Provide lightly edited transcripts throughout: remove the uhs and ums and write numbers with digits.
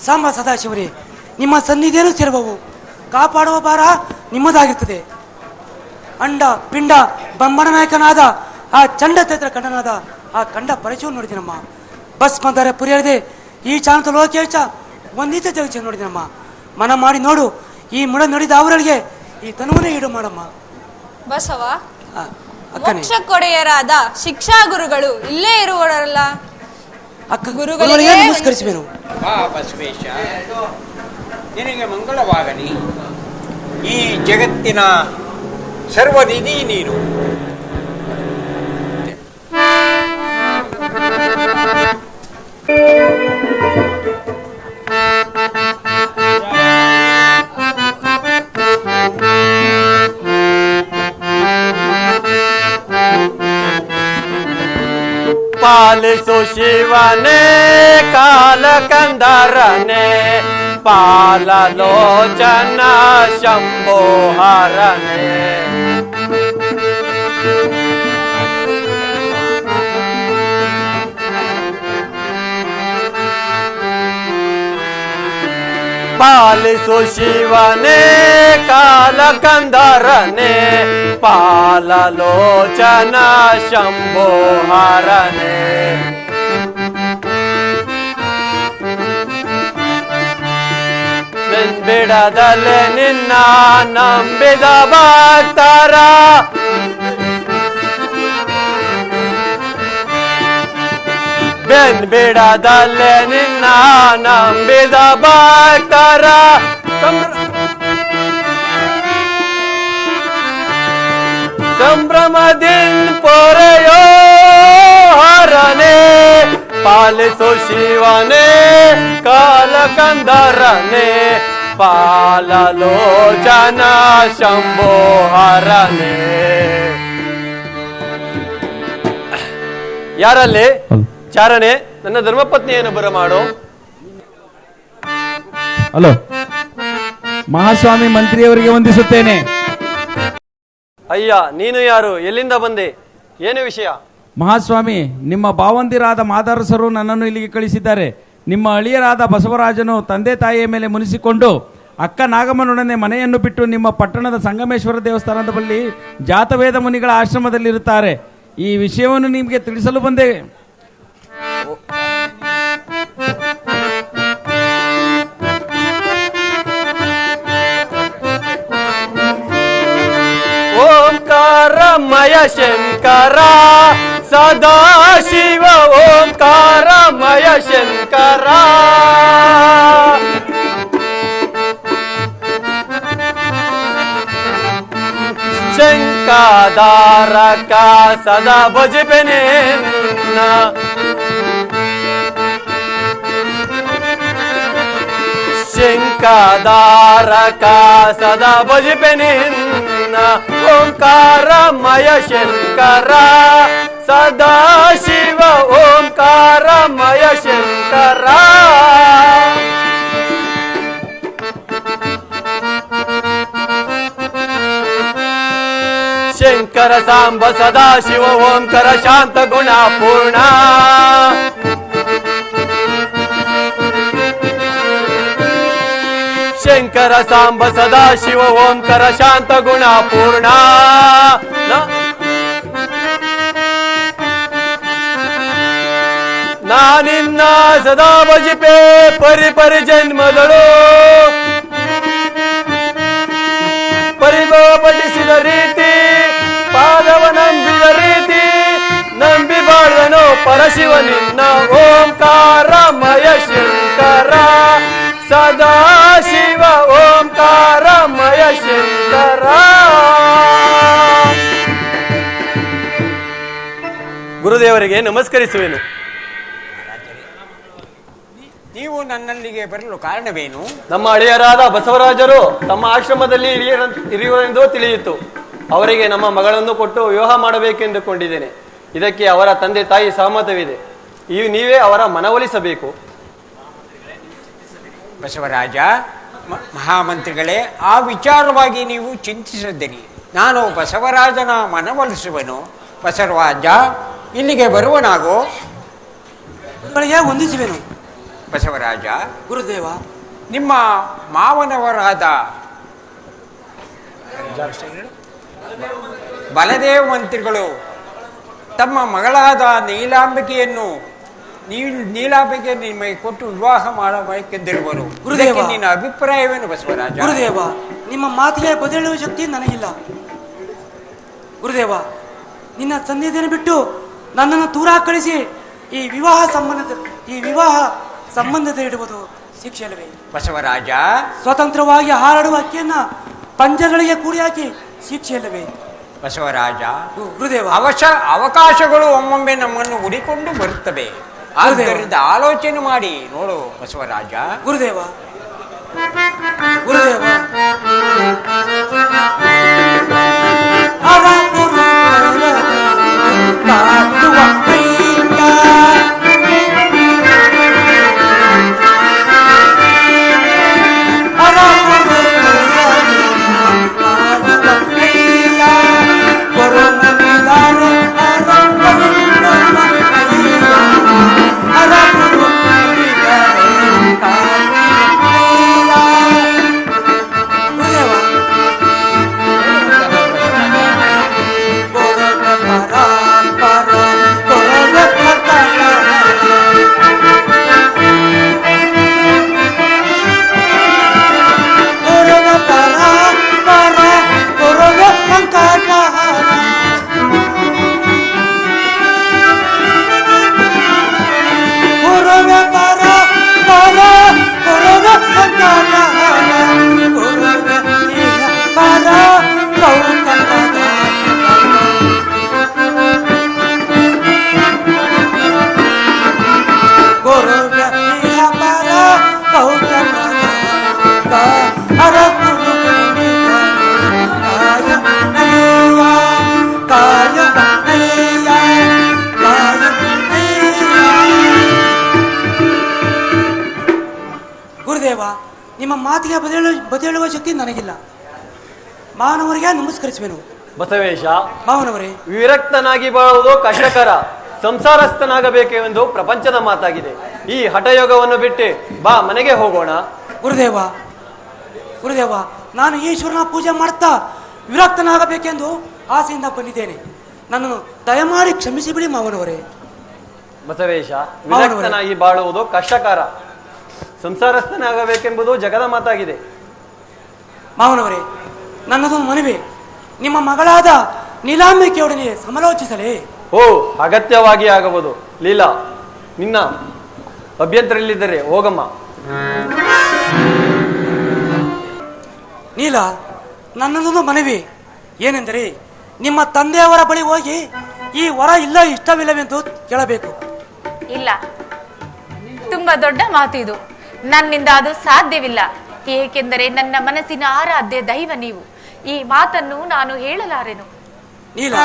ಸಾಂಬ ಸದಾಶಿವರೇ, ನಿಮ್ಮ ಸನ್ನಿಧಿಯನ್ನು ಸೇರುವವು ಕಾಪಾಡುವ ಭಾರ ನಿಮ್ಮದಾಗಿರುತ್ತದೆ. ಅಂಡ ಪಿಂಡ ಬ್ರಹ್ಮಣ ನಾಯಕನಾದ ಆ ಚಂಡತೇತ್ರ ಕಂಡನಾದ ಆ ಕಂಡ ಪರಿಚಯವನ್ನು ನೋಡಿದೆನಮ್ಮ. ಭಸ್ಮಂತರ ಪುರಿಯದೆ ಈ ಚಾಣತ ಲೋಕೇಶ ಒಂದಿತ ಜಗಚ ನೋಡಿದೆನಮ್ಮ. ಮನ ಮಾಡಿ ನೋಡು, ಈ ಮುಡ ನುಡಿದ ಅವರಿಗೆ ಈ ತನುವನ್ನೇ ಈಡು ಮಾಡಮ್ಮ. ಬಸವ, ಮೋಕ್ಷ ಕೊಡೆಯರಾದ ಶಿಕ್ಷಾ ಗುರುಗಳು ಇಲ್ಲೇ ಇರುವವರಲ್ಲ. ಗುರುಗಳಿಗೆ ನಮಸ್ಕರಿಸುವೆನು. ಬಾ ಬಸವೇಶ, ನಿನಗೆ ಮಂಗಳವಾಗಲಿ. ಈ ಜಗತ್ತಿನ ಸರ್ವನಿಧಿ ನೀನು. ಪಾಲಿಸು ಶಿವನೇ ಕಾಲಕಂದರನೆ, ಪಾಲಲೋಚನ ಶಂಭೋಹರನೆ. ಪಾಲಿಸು ಶಿವನೇ ಕಾಲಕಂದರನೆ, ಪಾಲಲೋಚನ ಶಂಭೋಹರನೆ. ಬಿಡದಲೆ ನಿನ್ನ ನಂಬಿದ ಭಕ್ತರ, ಬಿಡದಲೆ ನಿನ್ನ ನಂಬಿದ ಭಕ್ತರ. ಸಂಭ್ರಮದಿನ್ ಪೊರೆಯೋ ಹರನೆ, ಪಾಲಿಸು ಶಿವನೇ ಕಾಲಕಂದರನೆ, ಪಾಲಲೋಚನ ಶಂಭೋಹರನೆ. ಯಾರಲ್ಲಿ ಚಾರಣೆ, ನನ್ನ ಧರ್ಮಪತ್ನಿಯನ್ನು ಬರಮಾಡು. ಹಲೋ, ಮಹಾಸ್ವಾಮಿ ಮಂತ್ರಿಯವರಿಗೆ ವಂದಿಸುತ್ತೇನೆ. ಅಯ್ಯ, ನೀನು ಯಾರು? ಎಲ್ಲಿಂದ ಬಂದೆ? ಏನು ವಿಷಯ? ಮಹಾಸ್ವಾಮಿ, ನಿಮ್ಮ ಭಾವಂದಿರಾದ ಮಾದಾರಸರು ನನ್ನನ್ನು ಇಲ್ಲಿಗೆ ಕಳಿಸಿದ್ದಾರೆ. ನಿಮ್ಮ ಅಳಿಯರಾದ ಬಸವರಾಜನು ತಂದೆ ತಾಯಿಯ ಮೇಲೆ ಮುನಿಸಿಕೊಂಡು ಅಕ್ಕ ನಾಗಮ್ಮನೊಡನೆ ಮನೆಯನ್ನು ಬಿಟ್ಟು ನಿಮ್ಮ ಪಟ್ಟಣದ ಸಂಗಮೇಶ್ವರ ದೇವಸ್ಥಾನದ ಬಳಿ ಜಾತವೇದ ಮುನಿಗಳ ಆಶ್ರಮದಲ್ಲಿರುತ್ತಾರೆ. ಈ ವಿಷಯವನ್ನು ನಿಮಗೆ ತಿಳಿಸಲು ಬಂದೆ. ಓಂಕಾರಮಯ ಶಂಕರ ಸದಾಶಿವ, ಓಂಕಾರಮಯ ಶಂಕರ. ಶಂಕಾಧಾರಕ ಸದಾ ಭಜಪೆನೆ, ಶಂಕಾಧಾರಕ ಸದಾ ಭಜಪೆನೆ. ಓಂಕಾರಮಯ ಶಂಕರ ಸದಾಶಿವ, ಓಂಕಾರಮಯ ಶಂಕರ. ಶಂಕರ ಸಾಂಬ ಸದಾಶಿವ, ಓಂಕಾರ ಶಾಂತ ಗುಣ ಪೂರ್ಣ. ಶಂಕರ ಸಾಂಬ ಸದಾಶಿವ, ಓಂಕಾರ ಶಾಂತ ಗುಣ ಪೂರ್ಣ. ನಾನಿನ್ನ ಸದಾ ಭಜಿಪೆ ಪರಿ ಪರಿ ಜನ್ಮದಳು, ಪರಿಭವ ಪಠಿಸಿದ ರೀತಿ, ಪಾದವ ನಂಬಿದ ರೀತಿ, ನಂಬಿ ಬಾಳ್ದನು ಪರಶಿವ ನಿನ್ನ. ಓಂಕಾರಮಯ ಶಂಕರ ಸದಾಶಿವ, ಓಂಕಾರಮಯ ಶಂಕರ. ಗುರುದೇವರಿಗೆ ನಮಸ್ಕರಿಸುವೆನು. ನೀವು ನನ್ನಲ್ಲಿಗೆ ಬರಲು ಕಾರಣವೇನು? ನಮ್ಮ ಅಳಿಯರಾದ ಬಸವರಾಜರು ತಮ್ಮ ಆಶ್ರಮದಲ್ಲಿ ಇರುವರೆಂದು ತಿಳಿಯಿತು. ಅವರಿಗೆ ನಮ್ಮ ಮಗಳನ್ನು ಕೊಟ್ಟು ವಿವಾಹ ಮಾಡಬೇಕೆಂದುಕೊಂಡಿದ್ದೇನೆ. ಇದಕ್ಕೆ ಅವರ ತಂದೆ ತಾಯಿ ಸಹಮತವಿದೆ. ನೀವೇ ಅವರ ಮನವೊಲಿಸಬೇಕು. ಬಸವರಾಜ, ಮಹಾಮಂತ್ರಿಗಳೇ, ಆ ವಿಚಾರವಾಗಿ ನೀವು ಚಿಂತಿಸಿದ್ದೀರಿ. ನಾನು ಬಸವರಾಜನ ಮನವೊಲಿಸುವನು. ಬಸವರಾಜ, ಇಲ್ಲಿಗೆ ಬರುವನಾಗೋ. ವಂದಿಸುವೆನು. ಬಸವರಾಜ, ಗುರುದೇವ. ನಿಮ್ಮ ಮಾವನವರಾದ ಬಲದೇವ ಮಂತ್ರಿಗಳು ತಮ್ಮ ಮಗಳಾದ ನೀಲಾಂಬಿಕೆಯನ್ನು ನಿಮಗೆ ಕೊಟ್ಟು ವಿವಾಹ ಮಾಡಬೇಕೆಂದಿರುವರು. ಗುರುದೇವ, ಇದಕ್ಕೆ ನಿನ್ನ ಅಭಿಪ್ರಾಯವೇನು ಬಸವರಾಜ? ಗುರುದೇವ, ನಿಮ್ಮ ಮಾತಿಗೆ ಬದಲೇಳುವ ಶಕ್ತಿ ನನಗಿಲ್ಲ. ಗುರುದೇವ, ನಿನ್ನ ಸನ್ನಿಧಿಯನ್ನು ಬಿಟ್ಟು ನನ್ನನ್ನು ದೂರ ಕಳಿಸಿ ಈ ವಿವಾಹ ಸಂಬಂಧದ ಇಡುವುದು ಶಿಕ್ಷೆಯಲ್ಲವೇ? ಬಸವರಾಜ, ಸ್ವತಂತ್ರವಾಗಿ ಹಾರಾಡುವ ಅಕ್ಕಿಯನ್ನ ಪಂಜಗಳಿಗೆ ಕೂಡಿ ಹಾಕಿ ಶಿಕ್ಷೆಯಲ್ಲವೇ? ಬಸವರಾಜ, ಗುರುದೇವ, ಅವಕಾಶಗಳು ಒಮ್ಮೊಮ್ಮೆ ನಮ್ಮನ್ನು ಹುಡಿಕೊಂಡು ಬರುತ್ತವೆ. ಆದ್ದರಿಂದ ಆಲೋಚನೆ ಮಾಡಿ ನೋಡು ಬಸವರಾಜ. ಗುರುದೇವ, ಗುರುದೇವ, ಗುರುದೇವ, ನಿಮ್ಮ ಮಾತಿಗೆ ಬದಲೇಳುವ ಶಕ್ತಿ ನನಗಿಲ್ಲ. ಮಾನವರಿಗೆ ನಮಸ್ಕರಿಸುವೆನು. ಬಸವೇಶ, ಮಾವನವರೇ, ವಿರಕ್ತನಾಗಿ ಬಾಳುವುದು ಕಷ್ಟಕರ, ಸಂಸಾರಸ್ಥನಾಗಬೇಕೆಂದು ಪ್ರಪಂಚದ ಮಾತಾಗಿದೆ. ಈ ಹಠಯೋಗವನ್ನು ಬಿಟ್ಟು ಬಾ, ಮನೆಗೆ ಹೋಗೋಣ. ಗುರುದೇವ, ಗುರುದೇವ, ನಾನು ಈಶ್ವರನ ಪೂಜೆ ಮಾಡ್ತಾ ವಿರಕ್ತನಾಗಬೇಕೆಂದು ಆಸೆಯಿಂದ ಬಂದಿದ್ದೇನೆ. ನನ್ನನ್ನು ದಯಮಾಡಿ ಕ್ಷಮಿಸಿ ಬಿಡಿ ಮಾವನವರೇ. ಬಸವೇಶ, ವಿರಕ್ತನಾಗಿ ಬಾಳುವುದು ಕಷ್ಟಕರ, ಸಂಸಾರಸ್ಥನಾಗಬೇಕೆಂಬುದು ಜಗದ ಮಾತಾಗಿದೆ. ಮಾವನವರೇ, ನನ್ನದು ಮನವಿ, ನಿಮ್ಮ ಮಗಳಾದ ನೀಲಾಂಬಿಕೆಯೊಡನೆ ಸಮಾಲೋಚಿಸಲೇ? ಓ, ಅಗತ್ಯವಾಗಿ ಆಗಬಹುದು. ಲೀಲಾ, ನಿನ್ನ ಅಭ್ಯಂತರಲ್ಲಿದ್ದರೆ ಹೋಗಮ್ಮ. ನೀಲ, ನನ್ನದೊಂದು ಮನವಿ ಏನೆಂದರೆ, ನಿಮ್ಮ ತಂದೆಯವರ ಬಳಿ ಹೋಗಿ ಈ ವರ ಇಲ್ಲ ಇಷ್ಟವಿಲ್ಲವೆಂದು ಕೇಳಬೇಕು. ಇಲ್ಲ, ತುಂಬಾ ದೊಡ್ಡ ಮಾತು ಇದು. ನನ್ನಿಂದ ಅದು ಸಾಧ್ಯವಿಲ್ಲ. ಏಕೆಂದರೆ ನನ್ನ ಮನಸ್ಸಿನ ಆರಾಧ್ಯ ದೈವ ನೀವು. ಈ ಮಾತನ್ನು ನಾನು ಹೇಳಲಾರೆನು. ನೀಲ,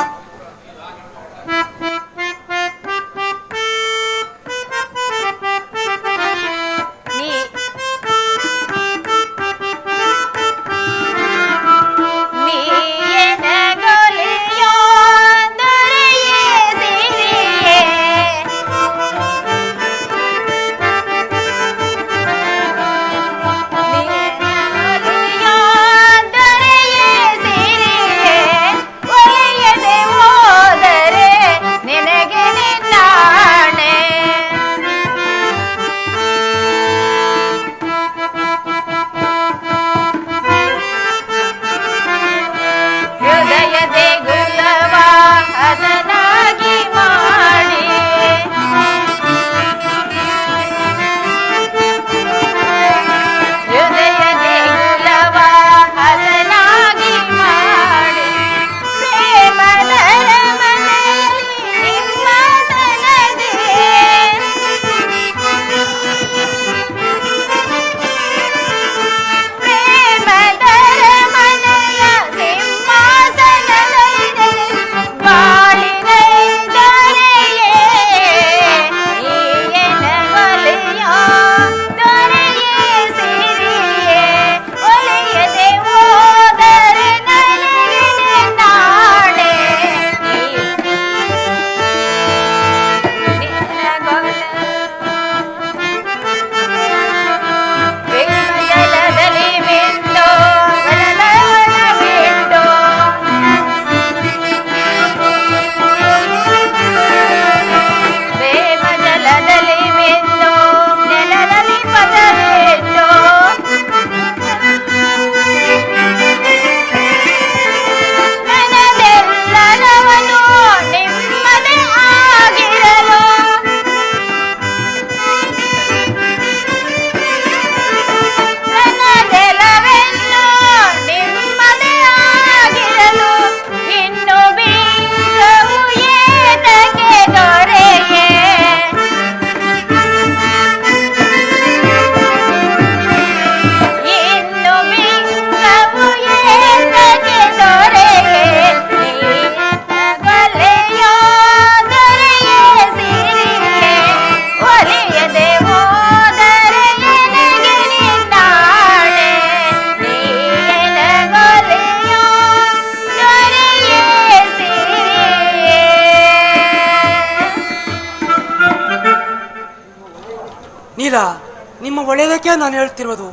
ನಿಮ್ಮ ಒಳ್ಳೆಯದಕ್ಕೆ ನಾನು ಹೇಳ್ತಿರುವುದು.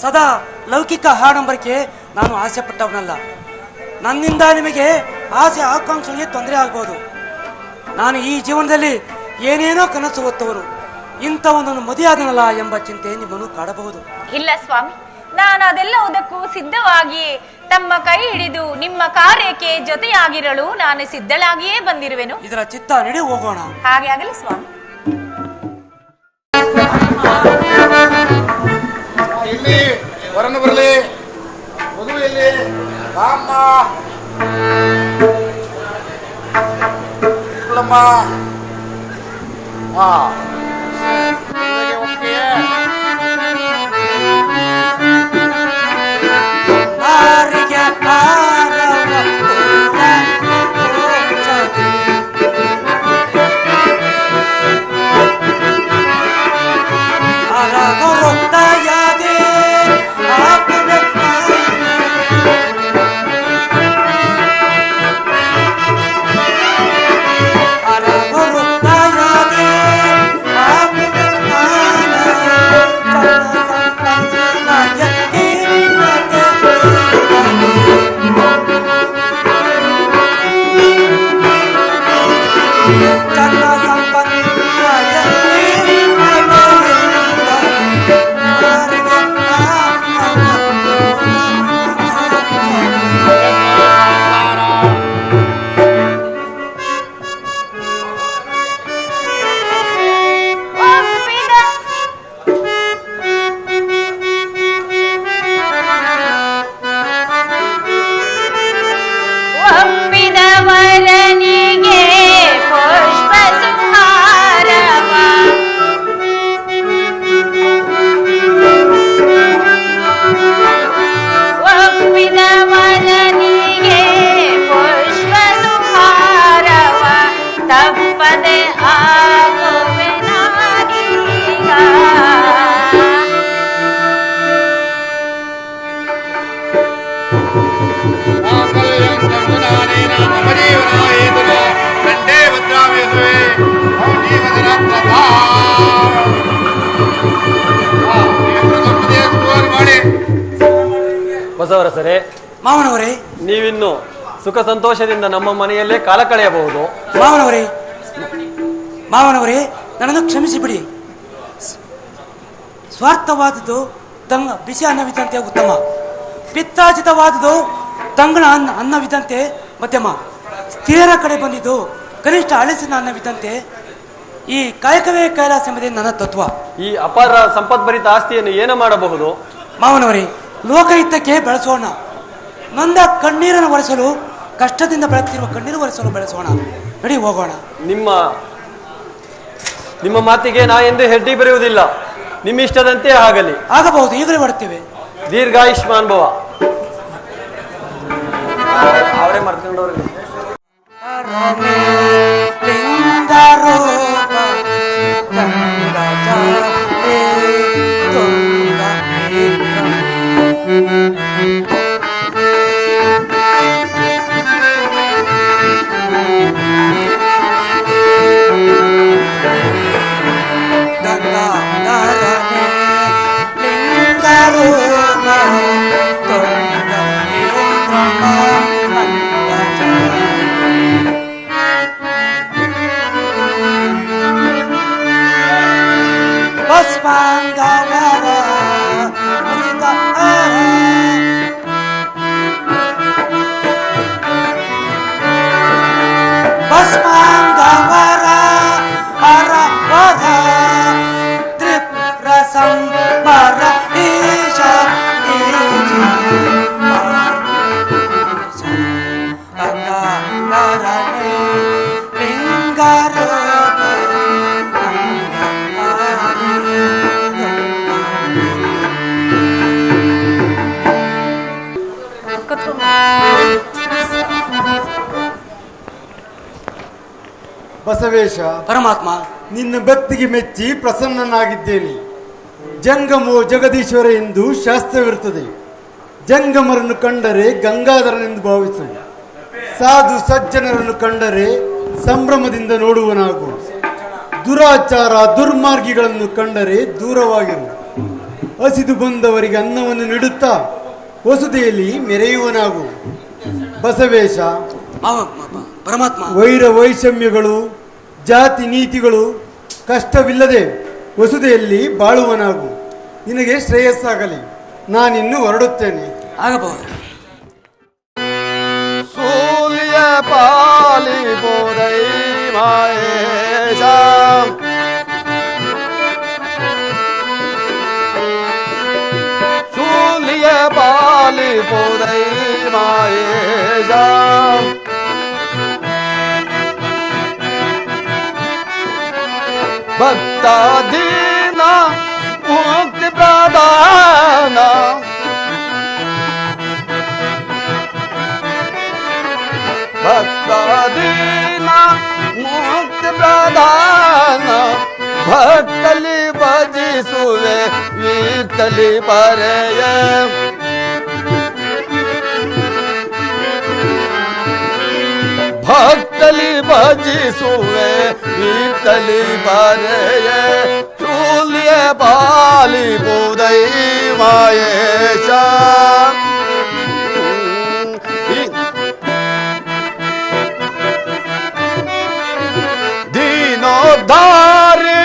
ಸದಾ ಲೌಕಿಕ ಆಡಂಬರಕ್ಕೆ ನಾನು ಆಸೆ ಪಟ್ಟವನಲ್ಲ. ನನ್ನಿಂದ ನಿಮಗೆ ಆಸೆ ಆಕಾಂಕ್ಷೆಗೆ ತೊಂದರೆ ಆಗ್ಬೋದು. ನಾನು ಈ ಜೀವನದಲ್ಲಿ ಏನೇನೋ ಕನಸು ಹೊತ್ತವರು. ಇಂಥ ಒಂದನ್ನು ಮದುವೆಯಾದನಲ್ಲ ಎಂಬ ಚಿಂತೆ ನಿಮ್ಮನ್ನು ಕಾಡಬಹುದು. ಇಲ್ಲ ಸ್ವಾಮಿ, ನಾನು ಅದೆಲ್ಲವುದಕ್ಕೂ ಸಿದ್ಧವಾಗಿ ತಮ್ಮ ಕೈ ಹಿಡಿದು ನಿಮ್ಮ ಕಾರ್ಯಕ್ಕೆ ಜೊತೆಯಾಗಿರಲು ನಾನು ಸಿದ್ಧಳಾಗಿಯೇ ಬಂದಿರುವೆನು. ಇದರ ಚಿತ್ತ ನಡೆ ಹೋಗೋಣ. ಹಾಗೆ ಆಗಲಿ ಸ್ವಾಮಿ. ಇಲ್ಲಿ ವರನು ಬರಲಿ, ಮದುವೆ ಇಲ್ಲಿ ರಾಮ ಇಟ್ಕೊಳ್ಳಮ್ಮ. ಒಪ್ಪಿಗೆ ಆರಿಗೆ ಆರವ ತೋಚದೆ. ಅರಗೊರೊತ್ತಾಯದೆ ಬಸವರಸರೇ, ಮಾವನವರೇ, ನೀವಿನ್ನು ಸುಖ ಸಂತೋಷದಿಂದ ನಮ್ಮ ಮನೆಯಲ್ಲೇ ಕಾಲ ಕಳೆಯಬಹುದು. ಮಾವನವರೇ, ನನ್ನನ್ನು ಕ್ಷಮಿಸಿಬಿಡಿ. ಸ್ವಾರ್ಥವಾದುದು ತಂಗ ಬಿಸಿ ಅನ್ನವಿದ್ದಂತೆ ಉತ್ತಮ, ಪಿತ್ತಾಜಿತವಾದುದು ತಂಗಳ ಅನ್ನವಿದ್ದಂತೆ ಮಧ್ಯಮ, ಸ್ಥಿರ ಕಡೆ ಬಂದಿದ್ದು ಕನಿಷ್ಠ ಅಳಿಸಿನ ಅನ್ನವಿದ್ದಂತೆ ಈ ಕಾಯಕವೇ ಕೈಲಾಸ ಎಂಬುದೇ ನನ್ನ ತತ್ವ. ಈ ಅಪಾರ ಸಂಪದ್ಭರಿತ ಆಸ್ತಿಯನ್ನು ಏನು ಮಾಡಬಹುದು? ಮಾವನವರೇ, ಲೋಕಹಿತಕ್ಕೆ ಬೆಳೆಸೋಣ. ನೊಂದ ಕಣ್ಣೀರನ್ನು ಒರೆಸಲು, ಕಷ್ಟದಿಂದ ಬೆಳೆತಿರುವ ಕಣ್ಣೀರು ಒರೆಸಲು ಬೆಳೆಸೋಣ. ನಡಿ ಹೋಗೋಣ. ನಿಮ್ಮ ಮಾತಿಗೆ ನಾ ಎಂದು ಹೆಡ್ಡಿ ಬರೆಯುವುದಿಲ್ಲ. ನಿಮ್ಮ ಇಷ್ಟದಂತೆ ಆಗಲಿ. ಆಗಬಹುದು, ಈಗಲೇ ಮಾಡುತ್ತೇವೆ. ದೀರ್ಘಾಯುಷ್ಮಾನ್ ಭವ. ಅವರೇ ಮಾಡ್ಕೊಂಡವ್ರಿಗೆ ಬಸವೇಶ, ಪರಮಾತ್ಮ, ನಿನ್ನ ಭಕ್ತಿಗೆ ಮೆಚ್ಚಿ ಪ್ರಸನ್ನನಾಗಿದ್ದೇನೆ. ಜಂಗಮೋ ಜಗದೀಶ್ವರ ಎಂದು ಶಾಸ್ತ್ರವಿರುತ್ತದೆ. ಜಂಗಮರನ್ನು ಕಂಡರೆ ಗಂಗಾಧರನೆಂದು ಭಾವಿಸು. ಸಾಧು ಸಜ್ಜನರನ್ನು ಕಂಡರೆ ಸಂಭ್ರಮದಿಂದ ನೋಡುವನಾಗು. ದುರಾಚಾರ ದುರ್ಮಾರ್ಗಿಗಳನ್ನು ಕಂಡರೆ ದೂರವಾಗಿರು. ಹಸಿದು ಬಂದವರಿಗೆ ಅನ್ನವನ್ನು ನೀಡುತ್ತಾ ವಸುದೆಯಲ್ಲಿ ಮೆರೆಯುವನಾಗು. ಬಸವೇಶ, ಪರಮಾತ್ಮ, ವೈರ ವೈಷಮ್ಯಗಳು, ಜಾತಿ ನೀತಿಗಳು ಕಷ್ಟವಿಲ್ಲದೆ ವಸುದೆಯಲ್ಲಿ ಬಾಳುವನಾಗು. ನಿನಗೆ ಶ್ರೇಯಸ್ಸಾಗಲಿ. ನಾನಿನ್ನು ಹೊರಡುತ್ತೇನೆ. ಆಗಬಹುದು. ಸೂಲಿಯ ಪಾಲಿ ಬೋಧೈ ಮಾಯೇಶ ಸೂಲಿಯ ಪಾಲಿ ಬೋಧೈ ಮಾಯೇಶ ಭಕ್ತಾಧೀನ ಮುಕ್ತಿ ಪ್ರದಾನ ಭಕ್ತಾಧೀನ ಮುಕ್ತಿ ಪ್ರದಾನ ಭಕ್ತಲಿ ಭಜಿಸುವೆ ವೀತಲಿ ಪರೆಯ ಭಕ್ತಲಿ ಭಜಿಸುವೆ ವೀತಲಿ ಪರೆಯ ಚೂಲಿಯ ಪಾಲಿ ಬೋಧೈ ಮಾಯೇಶ ದೀನೋದ್ಧಾರಿ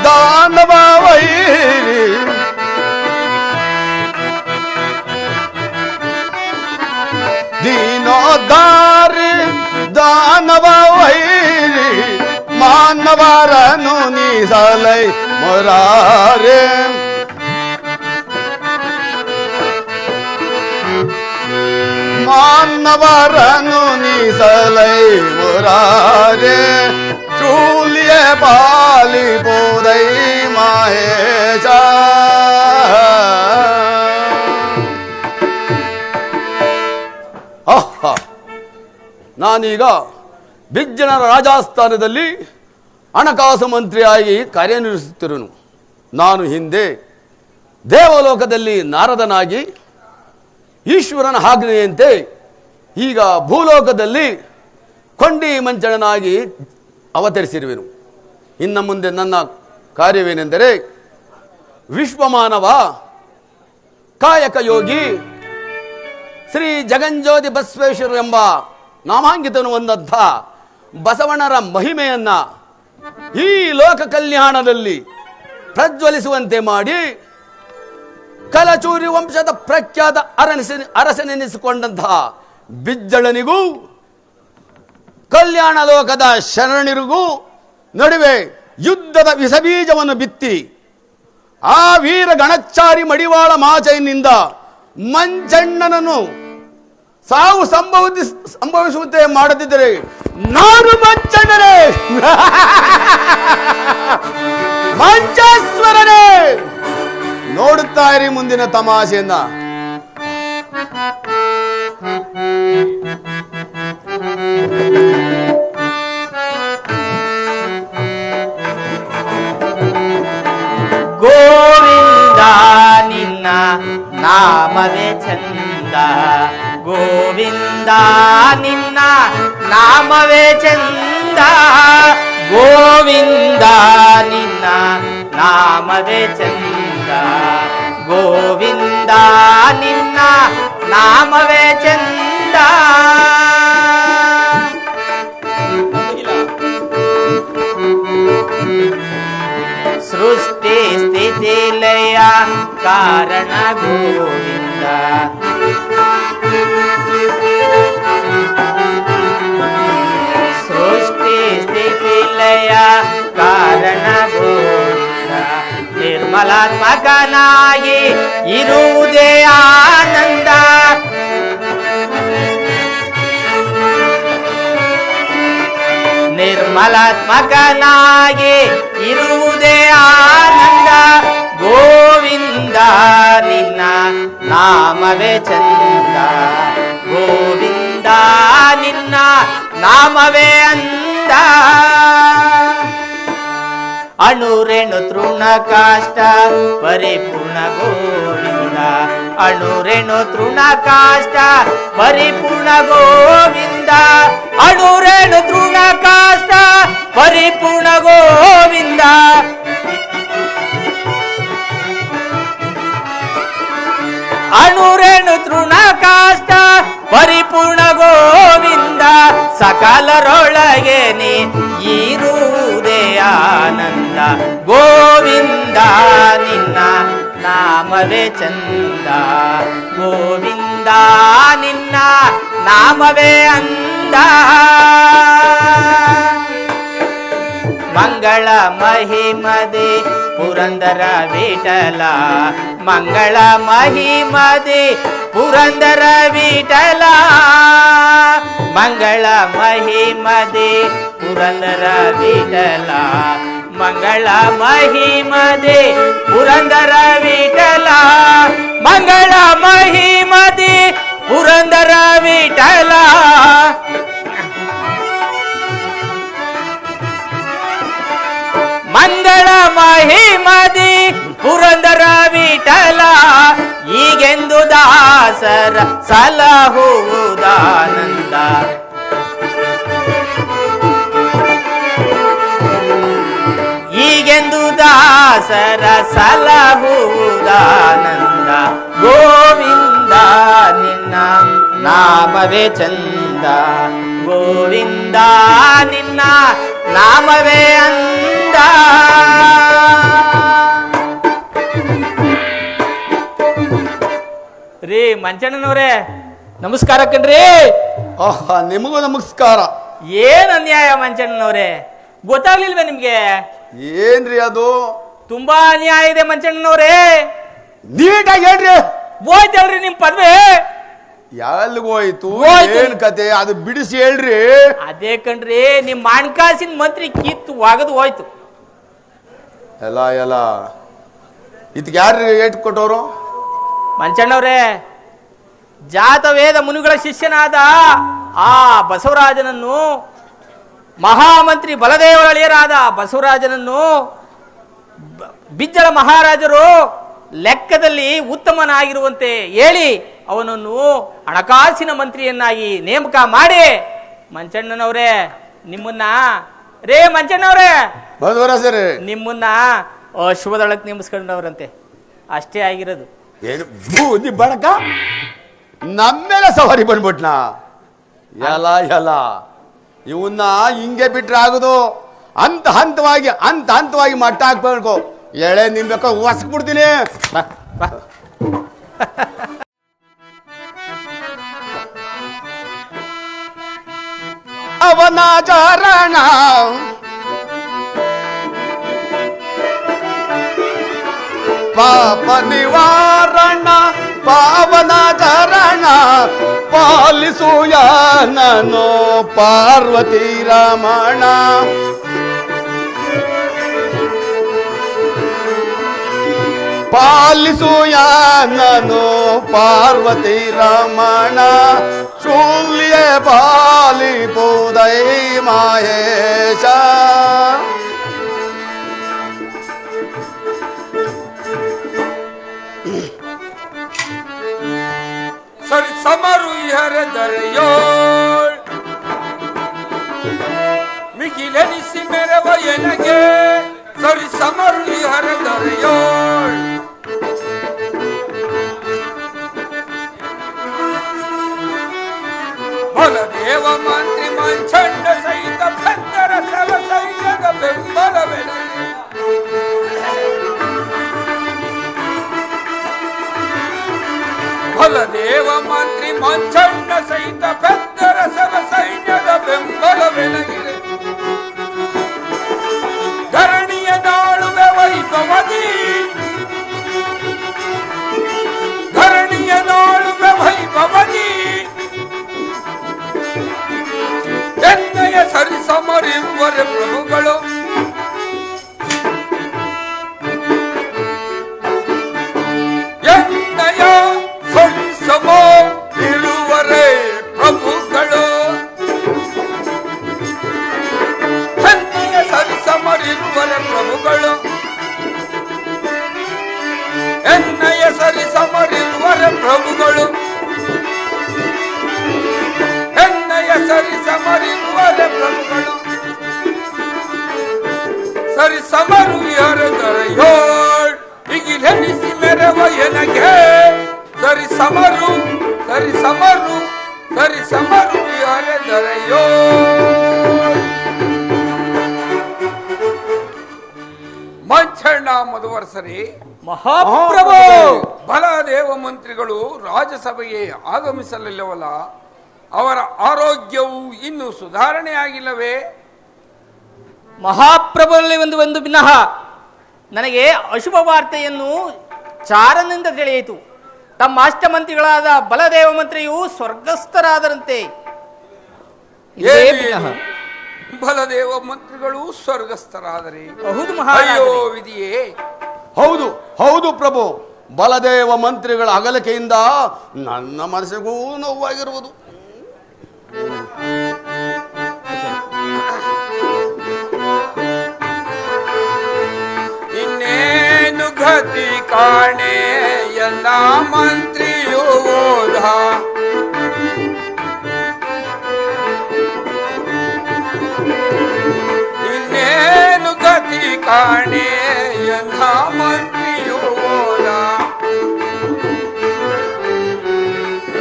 ದಾನವ ವೈರಿ ದೀನೋದ್ಧಾರಿ ದಾನವ ವೈರಿ ಮಾನವರನು ನೀಸಲೈ ಮೊರಾರೆ ಮಾನವರನು ನೀಸಲೈ ಮೊರಾರೆ ಚೂಲಿಯ ಪಾಲಿ ಬೋಧೈ ಮಾಹೇಶ ನಾನೀಗ ಬಿಜ್ಜಳನ ರಾಜಸ್ಥಾನದಲ್ಲಿ ಹಣಕಾಸು ಮಂತ್ರಿಯಾಗಿ ಕಾರ್ಯನಿರ್ವಹಿಸುತ್ತಿರುವನು. ನಾನು ಹಿಂದೆ ದೇವಲೋಕದಲ್ಲಿ ನಾರದನಾಗಿ ಈಶ್ವರನ ಆಜ್ಞೆಯಂತೆ ಈಗ ಭೂಲೋಕದಲ್ಲಿ ಕೊಂಡಿ ಮಂಚಣನಾಗಿ ಅವತರಿಸಿರುವೆನು. ಇನ್ನು ಮುಂದೆ ನನ್ನ ಕಾರ್ಯವೇನೆಂದರೆ ವಿಶ್ವಮಾನವ ಕಾಯಕ ಯೋಗಿ ಶ್ರೀ ಜಗಂಜ್ಯೋತಿ ಬಸವೇಶ್ವರ ಎಂಬ ನಾಮಾಂಕಿತನು ಹೊಂದಂಥ ಬಸವಣ್ಣರ ಮಹಿಮೆಯನ್ನ ಈ ಲೋಕ ಕಲ್ಯಾಣದಲ್ಲಿ ಪ್ರಜ್ವಲಿಸುವಂತೆ ಮಾಡಿ ಕಲಚೂರಿ ವಂಶದ ಪ್ರಖ್ಯಾತ ಅರಸನೆನಿಸಿಕೊಂಡಂತಹ ಬಿಜ್ಜಳನಿಗೂ ಕಲ್ಯಾಣ ಲೋಕದ ಶರಣಿರಿಗೂ ನಡುವೆ ಯುದ್ಧದ ವಿಷಬೀಜವನ್ನು ಬಿತ್ತಿ ಆ ವೀರ ಗಣಚಾರಿ ಮಡಿವಾಳ ಮಾಚೈನಿಂದ ಮಂಚಣ್ಣನನ್ನು ಸಾವು ಸಂಭವಿಸುವಂತೆ ಮಾಡದಿದ್ದರೆ ನಾನು ಮಂಚಣ್ಣನೇ ಮಂಚೇಶ್ವರನೇ. ನೋಡುತ್ತಾ ಇರಿ ಮುಂದಿನ ತಮಾಷೆಯನ್ನ. ಗೋವಿಂದ ನಿನ್ನ ನಾಮವೇ ಚಂದ, ಗೋವಿಂದ ನಿನ್ನ ನಾಮವೇ ಚಂದ, ಗೋವಿಂದ ನಿನ್ನ ನಾಮವೇ ಚಂದ, ಗೋವಿಂದ ನಿನ್ನ ನಾಮವೇ ಚಂದ. ಸೃಷ್ಟಿ ಸ್ಥಿತಿ ಲಯ ಕಾರಣ ಗೋವಿಂದ, ಸೃಷ್ಟಿ ಸ್ಥಿತಿ ಲಯ ಕಾರಣ ಗೋವಿಂದ. ನಿರ್ಮಲಾತ್ಮಕನಾಗಿ ಇರುವುದೇ ಆನಂದ, ನಿರ್ಮಲಾತ್ಮಕನಾಗಿ ಇರುವುದೇ ಆನಂದ, ಗೋವಿಂದ ನಿನ್ನ ನಾಮವೇ ಚಂದ, ಗೋವಿಂದ ನಿನ್ನ ನಾಮವೇ ಅಂದ. ಅಣುರೇಣು ತೃಣ ಕಾಷ್ಟ ಪರಿಪೂರ್ಣ ಗೋವಿಂದ, ಅಣುರೇಣು ತೃಣ ಕಾಷ್ಟ ಪರಿಪೂರ್ಣ ಗೋವಿಂದ, ಅಣುರೇಣು ತೃಣ ಕಾಷ್ಟ ಪರಿಪೂರ್ಣ ಗೋವಿಂದ. ಅಣುರೇಣು ತೃಣ ಕಾಷ್ಟ ಪರಿಪೂರ್ಣ ಗೋವಿಂದ ಸಕಲರೊಳಗೆ ನೀ ಇರುವುದೇ ಆನಂದ ಗೋವಿಂದ ನಿನ್ನ ನಾಮವೇ ಚಂದ ಗೋವಿಂದ ನಿನ್ನ ನಾಮವೇ ಅಂದ ಮಂಗಳ ಮಹಿಮದೆ ಪುರಂದರ ವಿಠಲ ಮಂಗಳ ಮಹಿಮದೆ ಪುರಂದರ ವಿಠಲ ಮಂಗಳ ಮಹಿಮದೆ ಪುರಂದರ ವಿಠಲ ಮಂಗಳ ಮಹಿಮದೆ ಪುರಂದರ ವಿಠಲ ಮಂಗಳ ಮಹಿಮದೆ ಪುರಂದರ ವಿಠಲ ಮಂಗಳ ಮಹಿಮದಿ ಪುರಂದರ ವಿಠಲ ಈಗೆಂದು ದಾಸರ ಸಲಹುವುದಾನಂದ ಈಗೆಂದು ದಾಸರ ಸಲಹುವುದಾನಂದ ಗೋವಿಂದ ನಿನ್ನ ನಾಮವೇ ಚಂದ ಗೋವಿಂದ ನಿನ್ನ ನಾಮವೇ ಅಂದ ರೀ ಮಂಚಣ್ಣನವ್ರೆ ನಮಸ್ಕಾರ ಕಣ್ರಿ. ನಿಮಗೂ ನಮಸ್ಕಾರ. ಏನ್ ಅನ್ಯಾಯ ಮಂಚಣ್ಣನವ್ರೆ, ಗೊತ್ತಾಗ್ಲಿಲ್ವೇ ನಿಮ್ಗೆ? ಏನ್ರಿ ಅದು? ತುಂಬಾ ಅನ್ಯಾಯ ಇದೆ ಮಂಚಣ್ಣನವ್ರೆ. ನೀಟಾಗಿ ಹೇಳ್ರಿ. ಹೋಯ್ತಲ್ರಿ ನಿಮ್ ಪದವಿ? ಎಲ್ಗೋಯ್ತು? ಏನ್ ಕತೆ ಅದು ಬಿಡಿಸಿ ಹೇಳ್ರಿ. ಅದೇ ಕಣ್ರಿ, ನಿಮ್ ಹಣಕಾಸಿನ ಮಂತ್ರಿ ಕಿತ್ತು ಒಗದು ಹೋಯ್ತು. ಎಲ್ಲ ಎಲ್ಲ ಇದಕ್ಕೆ ಯಾರು ಏಟ್ ಕೊಟ್ಟವರು? ಮಂಚಣ್ಣವ್ರೆ, ಜಾತವೇದ ಮುನಿಗಳ ಶಿಷ್ಯನಾದ ಆ ಬಸವರಾಜನನ್ನು, ಮಹಾಮಂತ್ರಿ ಬಲದೇವರ ಅಳಿಯರಾದ ಬಸವರಾಜನನ್ನು ಬಿಜ್ಜಳ ಮಹಾರಾಜರು ಲೆಕ್ಕದಲ್ಲಿ ಉತ್ತಮನಾಗಿರುವಂತೆ ಹೇಳಿ ಅವನನ್ನು ಹಣಕಾಸಿನ ಮಂತ್ರಿಯನ್ನಾಗಿ ನೇಮಕ ಮಾಡಿ ಮಂಚಣ್ಣನವರೇ ನಿಮ್ಮನ್ನ ಮಂಚಣ್ಣವ್ರೆ ನಿಮ್ಮನ್ನ ಶುಭದೊಳಕ್ಕೆ ನೇಮಿಸ್ಕೊಂಡವ್ರಂತೆ. ಅಷ್ಟೇ ಆಗಿರೋದು. ಏನು ಬೂದಿ ಬಡಕ ನಮ್ಮೆಲ್ಲ ಸವಾರಿ ಬಂದ್ಬಿಟ್ನ. ಎಲ್ಲ ಎಲ್ಲ ಇವನ್ನ ಹಿಂಗೆ ಬಿಟ್ರೆ ಆಗುದು. ಹಂತ ಹಂತವಾಗಿ ಮಟ್ಟ ಹಾಕ್ಬೇಕು. ಎಳೆ ನಿಮ್ಬೇಕು ಹೊಸ್ಬಿಡ್ತೀನಿ. ಅವನ ಚರಣ ಪಾಪ ನಿವಾರಣ ಪಾವನ ಚರಣ ಪಾಲಿಸುಯ ನನು ಪಾರ್ವತಿ ರಮಣ ಪಾಲಿಸುಯ ನನು ಪಾರ್ವತಿ ರಮಣ ಶೂಲ್ಯ ಪಾಲಿಪುದೈ ಮಹೇಶ ಸರಿ ಸಮರು ಇಹರ ದರೆಯೋಳ್ ಮಿಗಿಲೆನಿಸಿ ಮೆರವ ಎನಗೆ ಸರಿ ಸಮರು ಇಹರ ದರೆಯೋಳ್ ಬಲದೇವ ಮಂತ್ರಿ ಮಂಚಂಡ ಸಹಿತ ಭಕ್ತರ ಸವ ಸೈನ್ಯದ ಬೆಂಬಲವೆನೆ ಬಲದೇವ ಮಂತ್ರಿ ಮಂಚಂಡ ಸಹಿತ ಭಕ್ತರ ಸವ ಸೈನ್ಯದ ಬೆಂಬಲವೆನಗಿದೆ ಧರಣಿಯ ನಾಳುವೆ ವೈಭವದಿ ಧರಣಿಯ ನಾಳುವೆ ವೈಭವದಿ ಎನ್ನಯ ಸರಿಸಮರಿರುವರೆ ಪ್ರಭುಗಳು ಎನ್ನಯ ಸರಿಸಮ ಇರುವರೆ ಪ್ರಭುಗಳು ಎನ್ನಯ ಸರಿಸಮರಿರುವರೆ ಪ್ರಭುಗಳು ಎನ್ನಯ ಸರಿಸಮರಿರುವರೆ ಪ್ರಭುಗಳು ಎನ್ನಯ ಸರಿಸಮರಿರುವರೆ ಪ್ರಭುಗಳು ಸರಿಸಮರು ಯಾರ ದರೆಯೋಳ್ ಹಿಗಿಲೆನಿಸಿ ಮೆರವ ಎನಗೆ ಸರಿ ಸಮರು ಸರಿ ಸಮರು ಸರಿ ಸಮರು ಅರೆದರೆಯೋ. ಮಂಚಣ್ಣ ಮಧುವರ್ಸರಿ ಮಹಾಪ್ರಭು ಬಲದೇವ ಮಂತ್ರಿಗಳು ರಾಜ್ಯಸಭೆಗೆ ಆಗಮಿಸಲಿಲ್ಲವಲ್ಲ, ಅವರ ಆರೋಗ್ಯವು ಇನ್ನೂ ಸುಧಾರಣೆ ಆಗಿಲ್ಲವೇ? ಮಹಾಪ್ರಭುಗಳಲ್ಲಿ ಒಂದು ವಿನಃ ನನಗೆ ಅಶುಭ ವಾರ್ತೆಯನ್ನು ಚಾರನಿಂದ ತಿಳಿಯಿತು. ತಮ್ಮ ಅಷ್ಟಮಂತ್ರಿಗಳಾದ ಬಲದೇವ ಮಂತ್ರಿಯು ಸ್ವರ್ಗಸ್ಥರಾದರಂತೆ. ಇದೇ ವಿನಃ ಬಲದೇವ ಮಂತ್ರಿಗಳು ಸ್ವರ್ಗಸ್ಥರಾದರೆ ಹೌದು ಅಯ್ಯೋ ಮಹಾರಾಜರೇ. ವಿಧಿಯೇ. ಹೌದು ಹೌದು ಪ್ರಭು, ಬಲದೇವ ಮಂತ್ರಿಗಳ ಅಗಲಿಕೆಯಿಂದ ನನ್ನ ಮನಸ್ಸಿಗೂ ನೋವಾಗಿರುವುದು. ಇನ್ನೇನು ಗತಿ ಕಾಣೆ ಎಲ್ಲ ಮಂತ್ರಿಯು ಹೋದ. ಇನ್ನೇನು ಗತಿ ಕಾಣೆ ಎಲ್ಲ ಮಂತ್ರಿಯು ಹೋದ.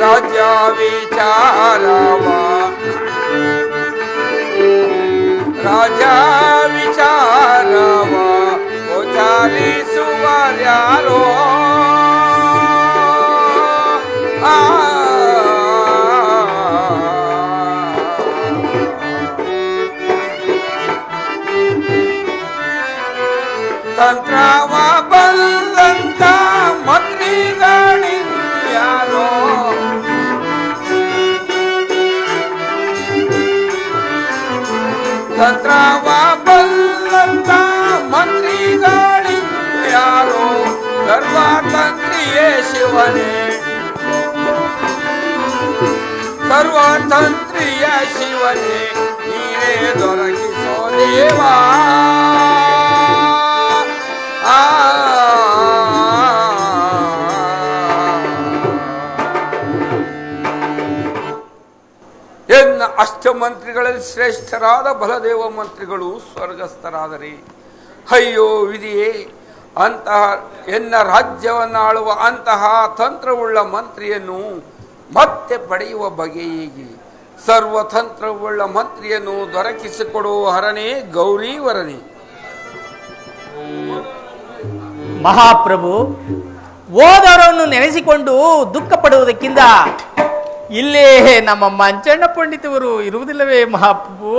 ರಾಜ್ಯ ವಿಚಾರವ ರಾಜ ವಿಚಾರವ ವಿಚಾರಿಸುವರ್ಯಾರೋ. ತಂತ್ರವ ಬಂದಂತ ಮಂತ್ರಿಗಳಿರ್ಯಾರೋ. ತಂತ್ರವ ಬಲ್ಲಂತ ಮಂತ್ರಿಗಳಿರ್ಯಾರೋ. ಸರ್ವತಂತ್ರಿಯೇ ಶಿವನೇ, ಸರ್ವತಂತ್ರಿಯ ಶಿವನೇ, ನೀನೇ ದೊರಕಿಸೋ ದೇವಾ. ಎನ್ನ ಅಷ್ಟಮಂತ್ರಿಗಳಲ್ಲಿ ಶ್ರೇಷ್ಠರಾದ ಬಲದೇವ ಮಂತ್ರಿಗಳು ಸ್ವರ್ಗಸ್ಥರಾದರೆ ಅಯ್ಯೋ ವಿಧಿಯೇ. ಅಂತಹ ಎನ್ನ ರಾಜ್ಯವನ್ನಾಳುವ ಅಂತಹ ತಂತ್ರವುಳ್ಳ ಮಂತ್ರಿಯನ್ನು ಮತ್ತೆ ಪಡೆಯುವ ಬಗೆ ಹೇಗೆ? ಸರ್ವತಂತ್ರವುಳ್ಳ ಮಂತ್ರಿಯನ್ನು ದೊರಕಿಸಿಕೊಡುವ ಹರನೇ ಗೌರೀವರನೇ. ಮಹಾಪ್ರಭು, ಓದವರನ್ನು ನೆನೆಸಿಕೊಂಡು ದುಃಖ ಪಡುವುದಕ್ಕಿಂತ ಇಲ್ಲೇ ನಮ್ಮ ಮಂಚಣ್ಣ ಪಂಡಿತವರು ಇರುವುದಿಲ್ಲವೇ ಮಹಾಪ್ರಭು?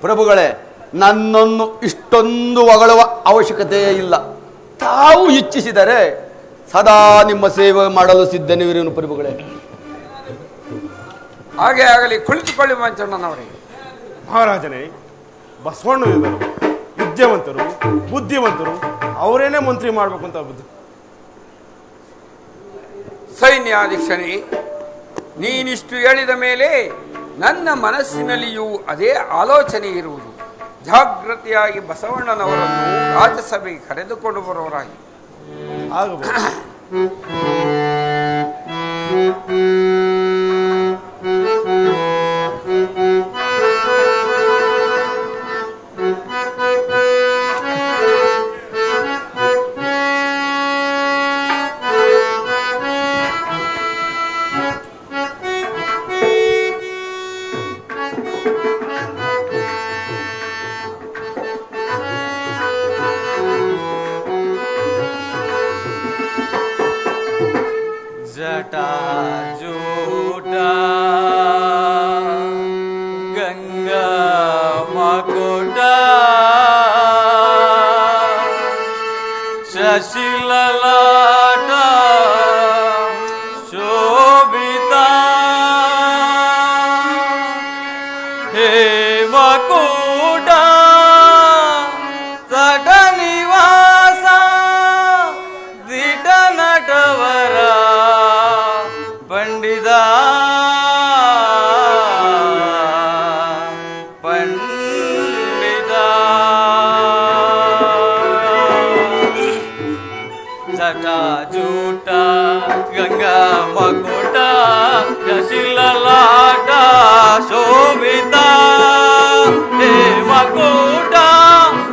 ಪ್ರಭುಗಳೇ, ನನ್ನನ್ನು ಇಷ್ಟೊಂದು ಹೊಗಳುವ ಅವಶ್ಯಕತೆಯೇ ಇಲ್ಲ. ತಾವು ಇಚ್ಛಿಸಿದರೆ ಸದಾ ನಿಮ್ಮ ಸೇವೆ ಮಾಡಲು ಸಿದ್ಧನಿರುವನು ಪ್ರಭುಗಳೇ. ಹಾಗೆ ಆಗಲಿ, ಕುಳಿತುಕೊಳ್ಳಿ ಮಂಚಣ್ಣನವರೇ. ಮಹಾರಾಜನೇ, ಬಸವಣ್ಣವರು ವಿದ್ಯಾವಂತರು ಬುದ್ಧಿವಂತರು, ಅವರೇನೇ ಮಂತ್ರಿ ಮಾಡಬೇಕು ಅಂತ ಬುದ್ಧಿ. ಸೈನ್ಯಾಧೀಶನೇ, ನೀನಿಷ್ಟು ಹೇಳಿದ ಮೇಲೆ ನನ್ನ ಮನಸ್ಸಿನಲ್ಲಿಯೂ ಅದೇ ಆಲೋಚನೆ ಇರುವುದು. ಜಾಗೃತಿಯಾಗಿ ಬಸವಣ್ಣನವರನ್ನು ರಾಜ್ಯಸಭೆಗೆ ಕರೆದುಕೊಂಡು ಬರುವರಾಗಿ ಆಗಬಹುದು. ಜಟಾಜೂಟ ಗಂಗಾ ಮಕುಟ ಶಶಿಲಲಾಟ ಶೋಭಿತ ಹೇ ಮಕುಟ ಸಟ ನಿವಾಸ ದಿಟ ನಟವರ ಪಂಡಿತ ಪಂಡಿತ ಜಟಾಜೂಟ ಗಂಗಾ ಮಕುಟ ಶಶಿಲಲಾಟ ಶೋಭಿತ ಹೇ ಮಕುಟ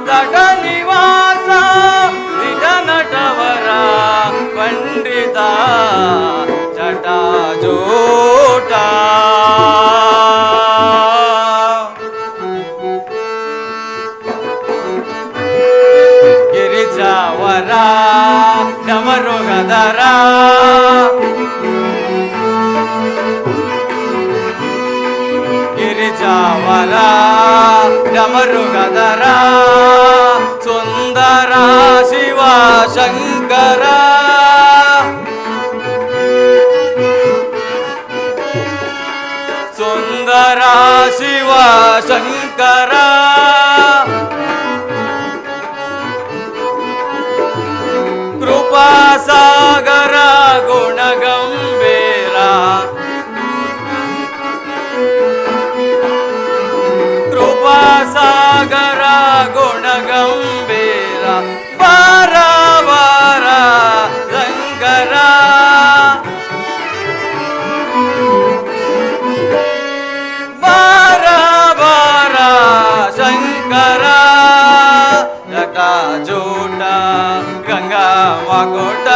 ದಟ ನಿವಾಸ ದಿಟ ನಟವರ ಜಟಾಜೂಟ ಗಿರಿಜಾವರ ಡಮರುಗದರ ಗಿರಿಜಾವರ ಡಮರುಗದರ ಸುಂದರ ಶಿವ ಶಂಕರ ಸುಂದರ ಶಿವ ಶಂಕರ ಕೃಪಾಸಾಗರ ಗುಣಗಂಭೀರ ಕೃಪಾಸಾಗರ ಗುಣಗಂಭೀರ ಬಾರ ಬಾರ ಶಂಕರ ಬಾರ ಬಾರ ಶಂಕರ ಜಟಾಜೂಟ ಗಂಗಾ ಮಗುಟ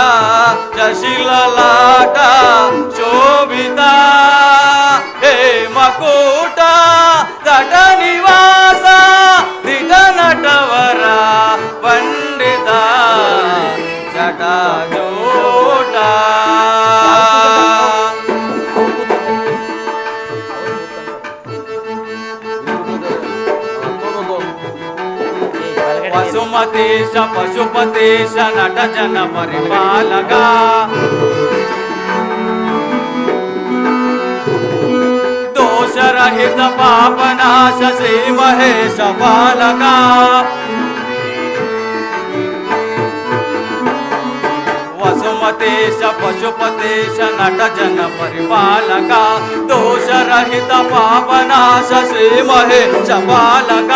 ಶಶಿಲಲಾಟ ಶೋಭಿತ ಹೇ ಮಕೂಟ ದಟ ನಿವಾಸ ದಿಟ ನಟವರ ಪಂಡಿತ ಜಟಾಜೂಟ ವಸುಮತೀಶ ಪಶುಪತೀಶ ನಟ ಜನ ಪರಿಪಾಲಕ ದೋಷರಹಿತ ಪಾಪನಾಶ ಶ್ರೀ ಮಹೇಶ ಪಾಲಕ ವಸುಮತೀಶ ಪಶುಪತೀಶ ನಟ ಜನ ಪರಿಪಾಲಕ ದೋಷರಹಿತ ಪಾಪನಾಶ ಶ್ರೀ ಮಹೇಶ ಪಾಲಕ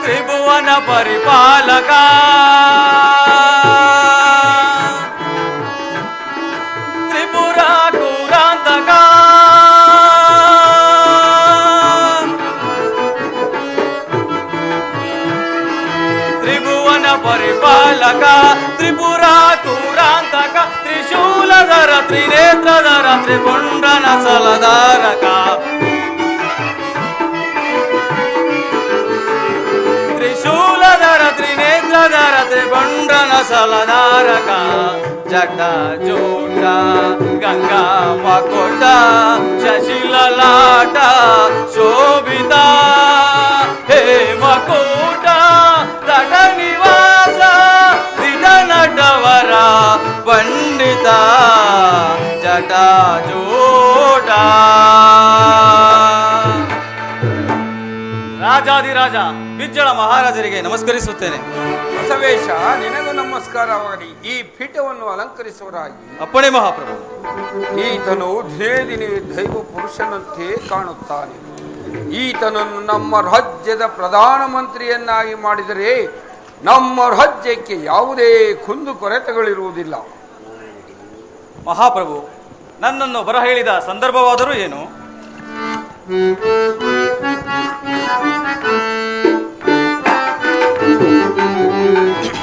ತ್ರಿಭುವನ ಪರಿಪಾಲಕ ತ್ರಿಪುರ ಕೂರಾಂತಕ ತ್ರಿಭುವನ ಪರಿಪಾಲಕ ತ್ರಿಪುರ ಕೂರಾಂತಕ ತ್ರಿಶೂಲಧರ ತ್ರಿನೇತ್ರಧರ ತ್ರಿಪುಂಡನ ಸಲಧಾರಕ ತ್ರಿಶೂಲಧರ ತ್ರಿನೇತ್ರಧರ ತ್ರಿಪುಂಡನ ಸಲಧಾರಕ ಜಟಾಜೂಟ ಗಂಗಾ ಮಕುಟ ಶಶಿಲಲಾಟ ಶೋಭಿತ ಹೇ ಮಕೂಟ ದಟ ನಿವಾಸ ದಿಟ ನಟವರ ಪಂಡಿತ ಜಟಾಜೂಟ ರಾಜಾಧಿರಾಜ ಬಿಜ್ಜಳ ಮಹಾರಾಜರಿಗೆ ನಮಸ್ಕರಿಸುತ್ತೇನೆ. ಬಸವೇಶ, ನಿನಗೂ ನಮಸ್ಕಾರವಾಗಲಿ. ಈ ಪೀಠವನ್ನು ಅಲಂಕರಿಸುವರಾಗಿ ಅಪ್ಪಣೆ ಮಹಾಪ್ರಭು. ಈತನು ದಿನೇ ದಿನೇ ದೈವ ಪುರುಷನಂತೆ ಕಾಣುತ್ತಾನೆ. ಈತನನ್ನು ನಮ್ಮ ರಾಜ್ಯದ ಪ್ರಧಾನಮಂತ್ರಿಯನ್ನಾಗಿ ಮಾಡಿದರೆ ನಮ್ಮ ರಾಜ್ಯಕ್ಕೆ ಯಾವುದೇ ಕುಂದು ಕೊರತೆಗಳಿರುವುದಿಲ್ಲ. ಮಹಾಪ್ರಭು, ನನ್ನನ್ನು ಬರ ಹೇಳಿದ ಸಂದರ್ಭವಾದರೂ ಏನು?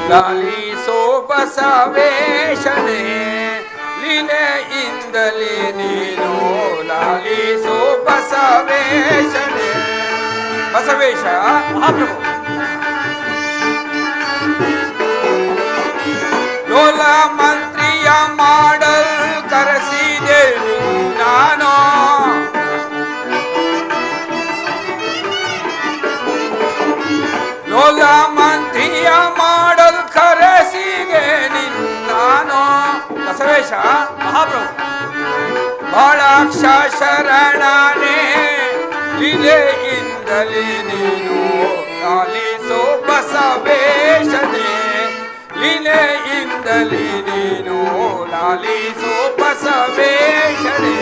ಲಾಲಿಸೋ ಬಸವೇಶನೇ ಲೀಲೆಯಿಂದಲೇ ನೀನು ಲಾಲಿಸೋ ಬಸವೇಶನೇ. ಬಸವೇಶ, ಮಹಾಪ್ರಭು, ಲೋಲ ಮಂತ್ರಿಯ ಮಾಡಲ್ ಕರೆಸಿದೆನು ನಾನು. ಲೋಲ ಮಂತ್ರಿಯ ಮಾಡಲ್ ಕರೆಸಿದೆ ನಾನು. ಬಸವೇಶ, ಮಹಾಪ್ರಭು, ಬಾಳಾಕ್ಷ ಶರಣನೇ ಲೀಲೆಯಿಂದಲೇ ನೀನು ಲಾಲಿಸೋ ಬಸವೇಶನೇ ಲೀಲೆಯಿಂದಲೇ ನೀನು ಲಾಲಿಸೋ ಬಸವೇಶನೇ.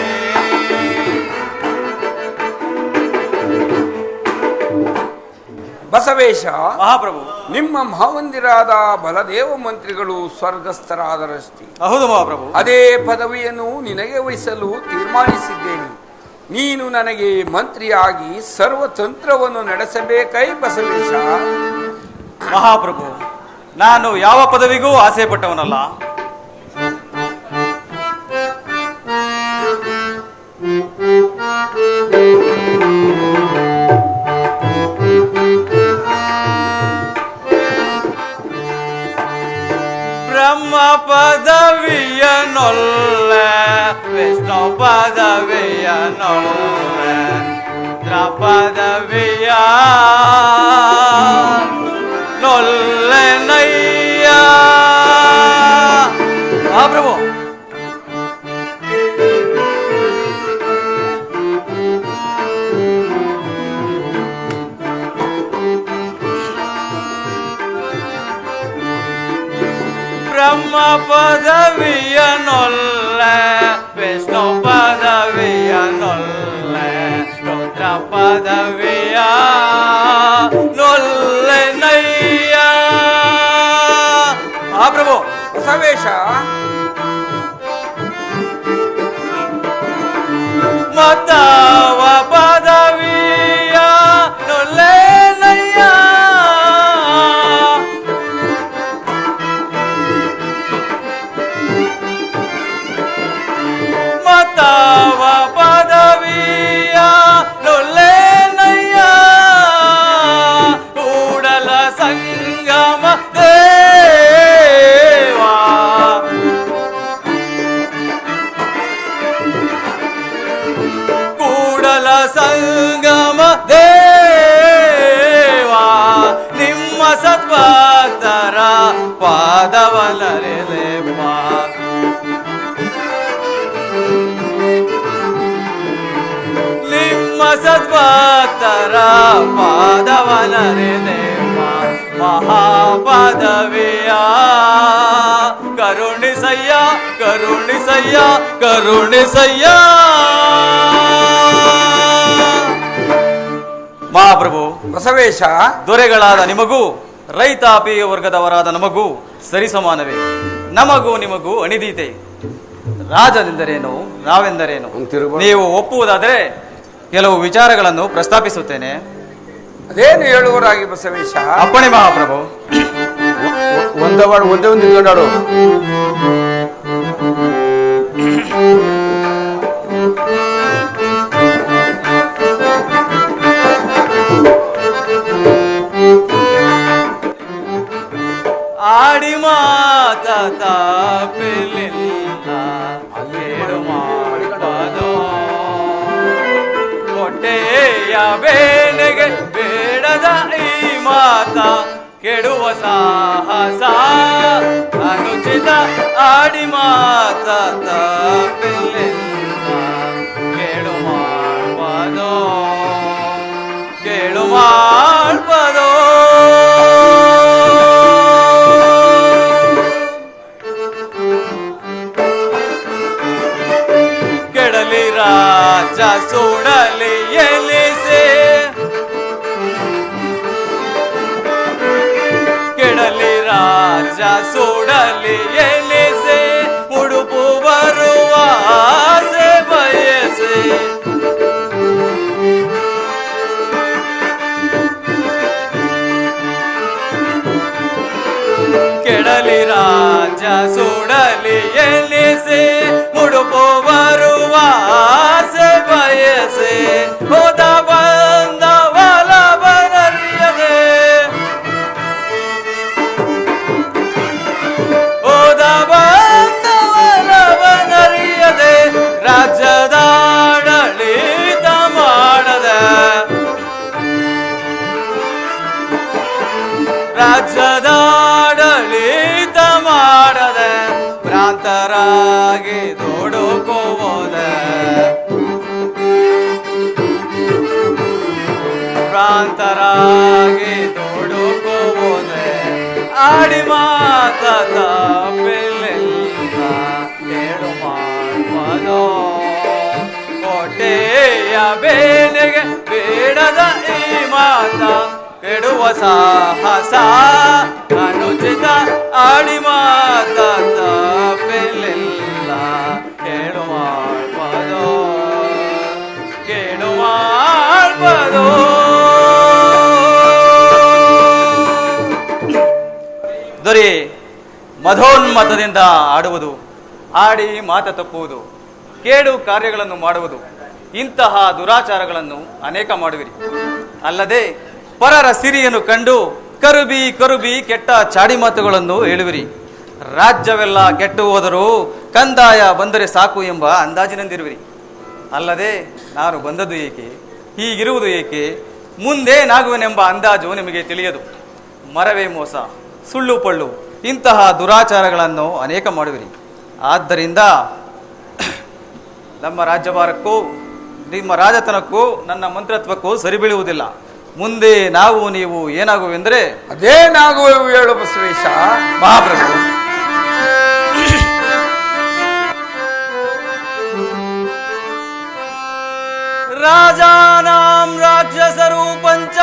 ಬಸವೇಶ, ಮಹಾಪ್ರಭು, ನಿಮ್ಮ ಮಾವಂದಿರಾದ ಬಲದೇವ ಮಂತ್ರಿಗಳು ಸ್ವರ್ಗಸ್ಥರಾದರಷ್ಟೇ. ಹೌದು ಮಹಾಪ್ರಭು. ಅದೇ ಪದವಿಯನ್ನು ನಿನಗೆ ವಹಿಸಲು ತೀರ್ಮಾನಿಸಿದ್ದೇನೆ. ನೀನು ನನಗೆ ಮಂತ್ರಿಯಾಗಿ ಸರ್ವತಂತ್ರವನ್ನು ನಡೆಸಬೇಕೈ ಬಸವೇಶ. ಮಹಾಪ್ರಭು, ನಾನು ಯಾವ ಪದವಿಗೂ ಆಸೆ ಪಟ್ಟವನಲ್ಲ. ಬ್ರಹ್ಮ ಪದವಿಯನೊಲ್ಲೆ ವಿಷ್ಣು ಪದವಿಯನೊಲ್ಲೆ ಪದವಿಯ ನೊಲ್ಲೆನಯ್ಯ. ಆ ಪ್ರಭು ಬ್ರಹ್ಮ ಪದವಿಯನೊಲ್ಲೆ ವಿಷ್ಣು ಪದವಿಯನೊಲ್ಲೆ ರುದ್ರ ಪದವಿಯ ನೊಲ್ಲೆನಯ್ಯ. ಆ ಪ್ರಭು ಬಸವೇಶ ಮತವ ಪದವಿಯ ನೊಲ್ಲೆನಯ್ಯ. ಮತವ ಪದವಿಯ ನೊಲ್ಲೆನಯ್ಯ. ಕೂಡಲ ಸಂಗಮ ದೇವಾ ಕೂಡಲ ಸಂಗಮ ದೇವಾ ನಿಮ್ಮ ಸದ್ಭಕ್ತರ ಪಾದವನರೆಲೆಪ್ಪ. ನಿಮ್ಮ ಸದ್ಭಕ್ತರ ಪಾದವನರೆಲೆಪ್ಪ. ಮಹಾಪದವಿಯ ಕರುಣಿಸಯ್ಯ ಕರುಣಿಸಯ್ಯ ಕರುಣಿಸಯ್ಯ. ಮಹಾಪ್ರಭು ಬಸವೇಶ ದೊರೆಗಳಾದ ನಿಮಗೂ ರೈತಾಪಿ ವರ್ಗದವರಾದ ನಮಗೂ ಸರಿಸಮಾನವೇ. ನಮಗೂ ನಿಮಗೂ ಅಣಿದೀತೆ. ರಾಜನೆಂದರೇನು ನಾವೆಂದರೇನು ನೀವು ಒಪ್ಪುವುದಾದರೆ ಕೆಲವು ವಿಚಾರಗಳನ್ನು ಪ್ರಸ್ತಾಪಿಸುತ್ತೇನೆ. ಅದೇನು ಹೇಳುವರಾಗಿ ಬಸವೇಶ? ಅಪ್ಪಣೆ ಮಹಾಪ್ರಭು. ಒಂದೇ ಒಂದು ನಿಂತ್ಕೊಂಡಾಡು. ಆಡಿ ಮಾತ ತಪ್ಪಿಲಿಲ್ಲ ಅಲ್ಲೇಡು ಮಾಡಬಾದು. ಹೊಟ್ಟೆಯ ಬೇನೆಗೆ ಬೇಡದ ಈ ಮಾತ ಕೆಡುವ ಸಾಹಸ ಅನುಚಿತ. ಆಡಿ ಮಾತ ತಪ್ಪಿಲಿಲ್ಲ ಕೇಳು ಮಾಡಬಾದು ಕೇಳು ಮಾಡಬಾದು. ಕೆಡಲಿ ರಾಜ ಸುಡಲಿ ಎಲಿಸೆ ಕೆಡಲಿ ರಾಜ ಸುಡಲಿ ಎಲಿಸೆ ಉಡುಪು ಬರುವ ಆಸೆ ಬಯಸೆ. ಕೆಡಲಿ ರಾಜ ಸುಡಲಿ ಎಲಿಸೆ ಉಡುಪು ಬರುವ ಆಸೆ ಬಯಸೆ. ಹೋದ ಬಂದ ಬಲವನರಿಯದೆ ಹೋದ ಬಂದ ಬಲವನರಿಯದೆ ರಾಜ್ಯದಾಡಳಿತ ಮಾಡದೆ ರಾಜ್ಯದಾಡಳಿತ ಮಾಡದೆ ಭ್ರಾಂತರಾಗಿ ದುಡುಕುವುದೆ. ಭ್ರಾಂತರಾಗಿ ದುಡುಕುವುದೆ. ಆಡಿ ಮಾತ ತಪ್ಪಿಲಿಲ್ಲ ಕೇಳು ಮಾಡುವುದು. ಕೋಟೆಯ ಬೇನೆಗೆ ಬೇಡದ ಈ ಮಾತ ಕೆಡುವ ಸಾಹಸ ಅನುಚಿತ. ಆಡಿ ಮಾತ ತಪ್ಪಿಲಿಲ್ಲ ಕೇಳು ಮಾಡುವುದು ಕೇಳು ಮಾಡುವುದು. ದೊರೆ ಮಧೋನ್ಮತದಿಂದ ಆಡುವುದು, ಆಡಿ ಮಾತ ತಪ್ಪುವುದು, ಕೇಡು ಕಾರ್ಯಗಳನ್ನು ಮಾಡುವುದು, ಇಂತಹ ದುರಾಚಾರಗಳನ್ನು ಅನೇಕ ಮಾಡುವಿರಿ. ಅಲ್ಲದೆ ಪರರ ಸಿರಿಯನ್ನು ಕಂಡು ಕರುಬಿ ಕರುಬಿ ಕೆಟ್ಟ ಚಾಡಿ ಮಾತುಗಳನ್ನು ಹೇಳುವಿರಿ. ರಾಜ್ಯವೆಲ್ಲ ಕೆಟ್ಟು ಹೋದರೂ ಕಂದಾಯ ಬಂದರೆ ಸಾಕು ಎಂಬ ಅಂದಾಜಿನಂದಿರುವಿರಿ. ಅಲ್ಲದೆ ನಾನು ಬಂದದ್ದು ಏಕೆ, ಹೀಗಿರುವುದು ಏಕೆ, ಮುಂದೇನಾಗುವನೆಂಬ ಅಂದಾಜು ನಿಮಗೆ ತಿಳಿಯದು. ಮರವೇ ಮೋಸ, ಸುಳ್ಳು ಪಳ್ಳು ಇಂತಹ ದುರಾಚಾರಗಳನ್ನು ಅನೇಕ ಮಾಡುವಿರಿ. ಆದ್ದರಿಂದ ನಮ್ಮ ರಾಜ್ಯಭಾರಕ್ಕೂ ನಿಮ್ಮ ರಾಜತನಕ್ಕೂ ನನ್ನ ಮಂತ್ರತ್ವಕ್ಕೂ ಸರಿಬೀಳುವುದಿಲ್ಲ. ಮುಂದೆ ನೀವು ಏನಾಗುವೆಂದರೆ ಅದೇನಾಗುವೆವು ಹೇಳು ಬಸವೇಶ. ಮಹಾಪ್ರಭು, ರಾಜಾನಾಂ ರಾಕ್ಷಸರು ಪಂಚ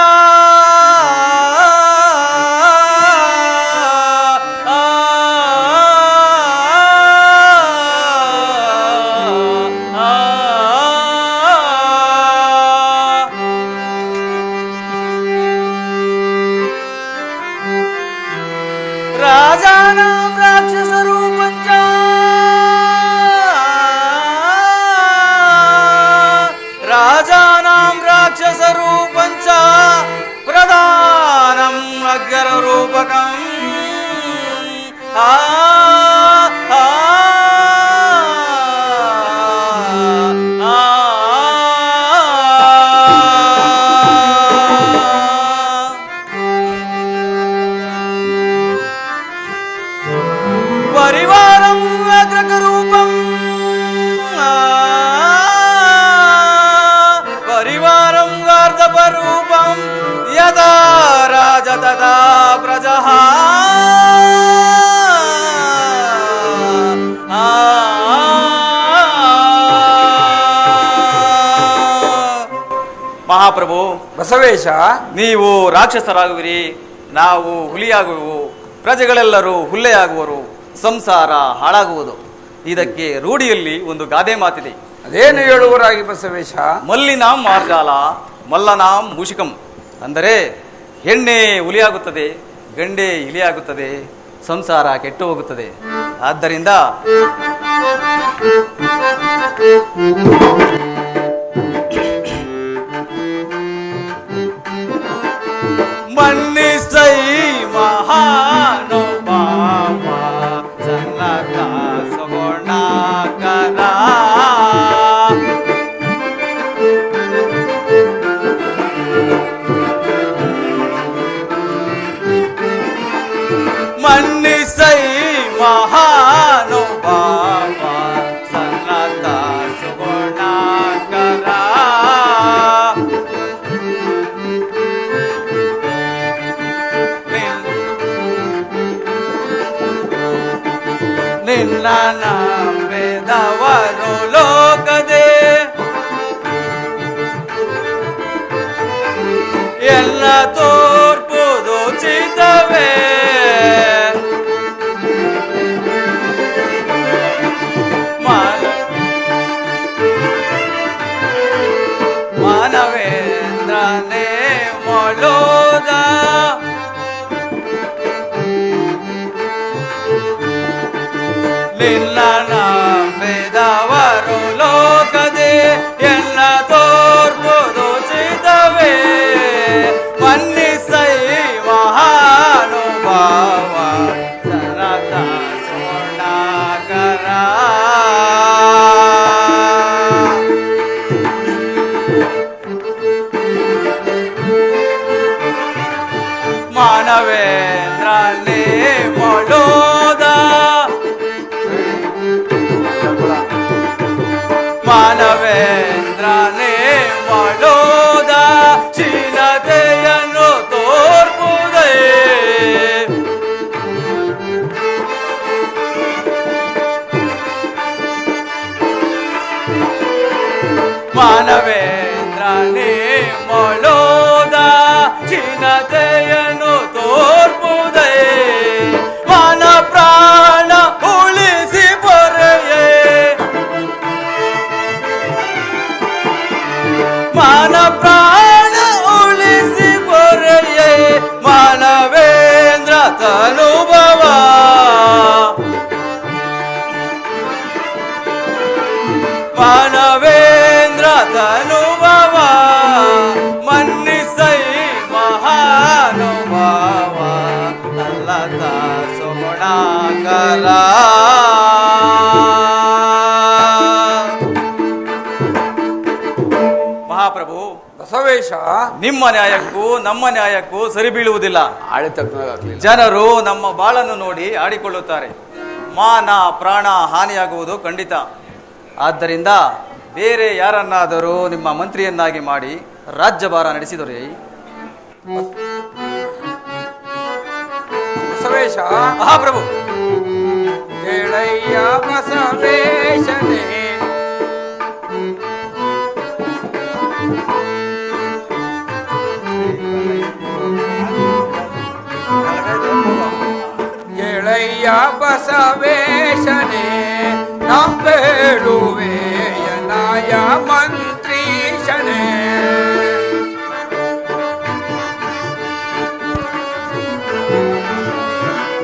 ರಾಜಾನಾಂ ರಾಕ್ಷಸರು ಪಂಚ ರಾಜಾನಾಂ ರಾಕ್ಷಸರು ಪಂಚ ಪ್ರಧಾನಂ ಅಗ್ರ ರೂಪಕಂ ಪರಿವಾರಂ ಅಗ್ರಕರೂಪಂ ಪರಿವಾರಂ ಗಾರ್ಧಪರೂಪಂ ಯದಾ ರಾಜ ತದಾ ಪ್ರಜಃ ಮಹಾಪ್ರಭು, ಬಸವೇಶ, ನೀವು ರಾಕ್ಷಸರಾಗುವಿರಿ, ನಾವು ಹುಲಿಯಾಗುವೆವು, ಪ್ರಜೆಗಳೆಲ್ಲರೂ ಹುಲ್ಲೆಯಾಗುವರು, ಸಂಸಾರ ಹಾಳಾಗುವುದು. ಇದಕ್ಕೆ ರೂಢಿಯಲ್ಲಿ ಒಂದು ಗಾದೆ ಮಾತಿದೆ. ಅದೇನು ಹೇಳುವರಾಗಿ ಬಸವೇಶ. ಮಲ್ಲಿನಾಂ ಮಾರ್ಜಾಲ ಮಲ್ಲನಾಂ ಮೂಷಿಕಂ. ಅಂದರೆ ಹೆಣ್ಣೆ ಹುಲಿಯಾಗುತ್ತದೆ, ಗಂಡೆ ಇಲಿಯಾಗುತ್ತದೆ, ಸಂಸಾರ ಕೆಟ್ಟು ಹೋಗುತ್ತದೆ. ಆದ್ದರಿಂದ ಮನ್ನಿಸೈ ಮಹಾನುಭಾವ ಸನ್ನತ ಸುಗುಣಾಕರ ಮನ್ನಿಸೈ ಮಹಾನುಭಾವ ಸನ್ನತ ಸುಗುಣಾಕರ ನಿನ್ನ ನಂಬಿದವರು ಲೋಕದೆ ಎಲ್ಲ ತೋರ್ಪುದು ಚಿತವೇ ಮಾನವೇಂದ್ರನೇ ಮೊಲೋದ ನಿನ್ನ ನಂಬಿದವರು ಲೋಕದೆ ಎಲ್ಲ ತೋರ್ಪುದು ಚಿತವೇ ಮನ್ನಿಸೈ ಮಹಾನುಭಾವ ಸನತ ಸುಗುಣಾಕರ ಮಾನವೇಂದ್ರನೇ ಮೊಲೋದ ಮಾನವೇಂದ್ರನೇ ಮಾಡೋದ ಶೀಲತೆಯನ್ನು ತೋರ್ಪುದೇ ಮಾನವೇಂದ್ರನೇ ಮಾಡೋದ ಶೀಲತೆಯನ್ನು ತೋರ್ಪುದೇ ಮಾನ ಪ್ರಾಣ ಉಳಿಸಿ ಪೊರೆಯೇ ಮಾನ ಪ್ರಾಣ ಉಳಿಸಿ ಪೊರೆಯೇ ಮಾನವೇಂದ್ರ ತನುಭವ ಮಾನವೇಂದ್ರ ತನುಭವ ಮನ್ನಿಸೈ ಮಹಾನುಭಾವ ಅಲ್ಲ ಲತಾ ಸುಗುಣಾಕರ ಮಹಾಪ್ರಭು ಬಸವೇಶ, ನಿಮ್ಮ ನ್ಯಾಯಕ್ಕೂ ನಮ್ಮ ನ್ಯಾಯಕ್ಕೂ ಸರಿ ಬೀಳುವುದಿಲ್ಲ. ಆಳಿತಕ್ಕನಾಗಲಿಲ್ಲ. ಜನರು ನಮ್ಮ ಬಾಳನ್ನು ನೋಡಿ ಆಡಿಕೊಳ್ಳುತ್ತಾರೆ. ಮಾನ ಪ್ರಾಣ ಹಾನಿಯಾಗುವುದು ಖಂಡಿತ. ಆದ್ದರಿಂದ ಬೇರೆ ಯಾರನ್ನಾದರೂ ನಿಮ್ಮ ಮಂತ್ರಿಯನ್ನಾಗಿ ಮಾಡಿ ರಾಜ್ಯಭಾರ ನಡೆಸಿದರೆ. ಬಸವೇಶ, ಮಹಾಪ್ರಭು ಕೇಳಯ್ಯ ಬಸವೇಶನೇ, ಕೇಳಯ್ಯ ಬಸವೇಶನೇ, ನಂಬೇಡುವೆ ನಾಯ ಮಂತ್ರೀಶನೇ.